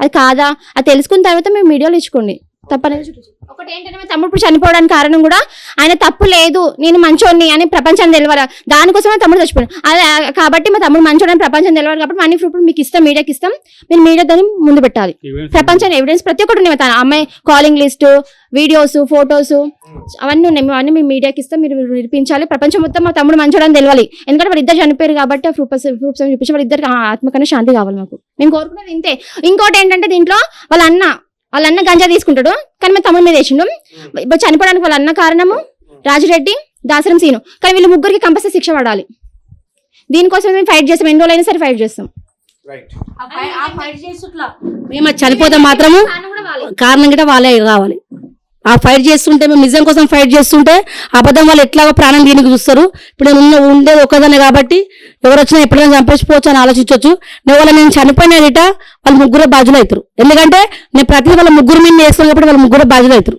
అది కాదా అది తెలుసుకున్న తర్వాత మేము మీడియాలో ఇచ్చుకోండి. తప్పనేది ఒకటి ఏంటంటే మా తమ్ముడు ఇప్పుడు చనిపోవడానికి కారణం కూడా ఆయన తప్పు లేదు, నేను మంచోడిని అని ప్రపంచం తెలియరా, దానికోసమే తమ్ముడు చచ్చిపోయాడు. అదే కాబట్టి మా తమ్ముడు మంచోడని ప్రపంచం తెలియదు కాబట్టి అన్ని ప్రూఫ్ మీకు ఇస్తాం, మీడియాకి ఇస్తాం. మీరు మీడియా దాన్ని ముందు పెట్టాలి. ప్రపంచం ఎవిడెన్స్ ప్రతి ఒక్కటి ఉన్నాయి. తన అమ్మాయి కాలింగ్ లిస్టు, వీడియోస్, ఫొటోస్ అవన్నీ ఉన్నాయి. అవన్నీ మేము మీడియాకి ఇస్తాం, మీరు నిరూపించాలి. ప్రపంచం మొత్తం మా తమ్ముడు మంచోడని తెలియాలి. ఎందుకంటే వాళ్ళు ఇద్దరు చనిపోయారు కాబట్టి ఆ ప్రూఫ్స్ చూపించి వాళ్ళ ఇద్దరికి ఆత్మకన్నా శాంతి కావాలి మాకు. మేము కోరుకునేది ఇంతే. ఇంకోటి ఏంటంటే దీంట్లో వాళ్ళ అన్న గంజా తీసుకుంటాడు కానీ మా తమ్ముడు మీద వేసిండు. ఇప్పుడు చనిపోవడానికి వాళ్ళ అన్న కారణము రాజిరెడ్డి, దాసరం సీను. కానీ వీళ్ళు ముగ్గురికి కంపల్సరీ శిక్ష పడాలి. దీనికోసం మేము ఫైట్ చేస్తాం, ఎన్ని రోజులైనా సరే ఫైట్ చేస్తాం. మేము చనిపోతే మాత్రము కారణం గిట్ట వాళ్ళే రావాలి. ఆ ఫైట్ చేస్తుంటే మేము నిజం కోసం ఫైట్ చేస్తుంటే అబద్ధం వాళ్ళు ఎట్లాగో ప్రాణం దీనికి చూస్తారు. ఇప్పుడు నేను ఉండేది ఒక్కదాన్ని కాబట్టి ఎవరు వచ్చినా ఎప్పుడైనా చంపేసిపోవచ్చు అని ఆలోచించవచ్చు. నేను చనిపోయిన గిట వాళ్ళు ముగ్గురు బాధ్యులు అవుతారు. ఎందుకంటే నేను ప్రతి వాళ్ళ ముగ్గురు మీద వేస్తాను కాబట్టి వాళ్ళు ముగ్గురు బాధ్యులు అవుతారు.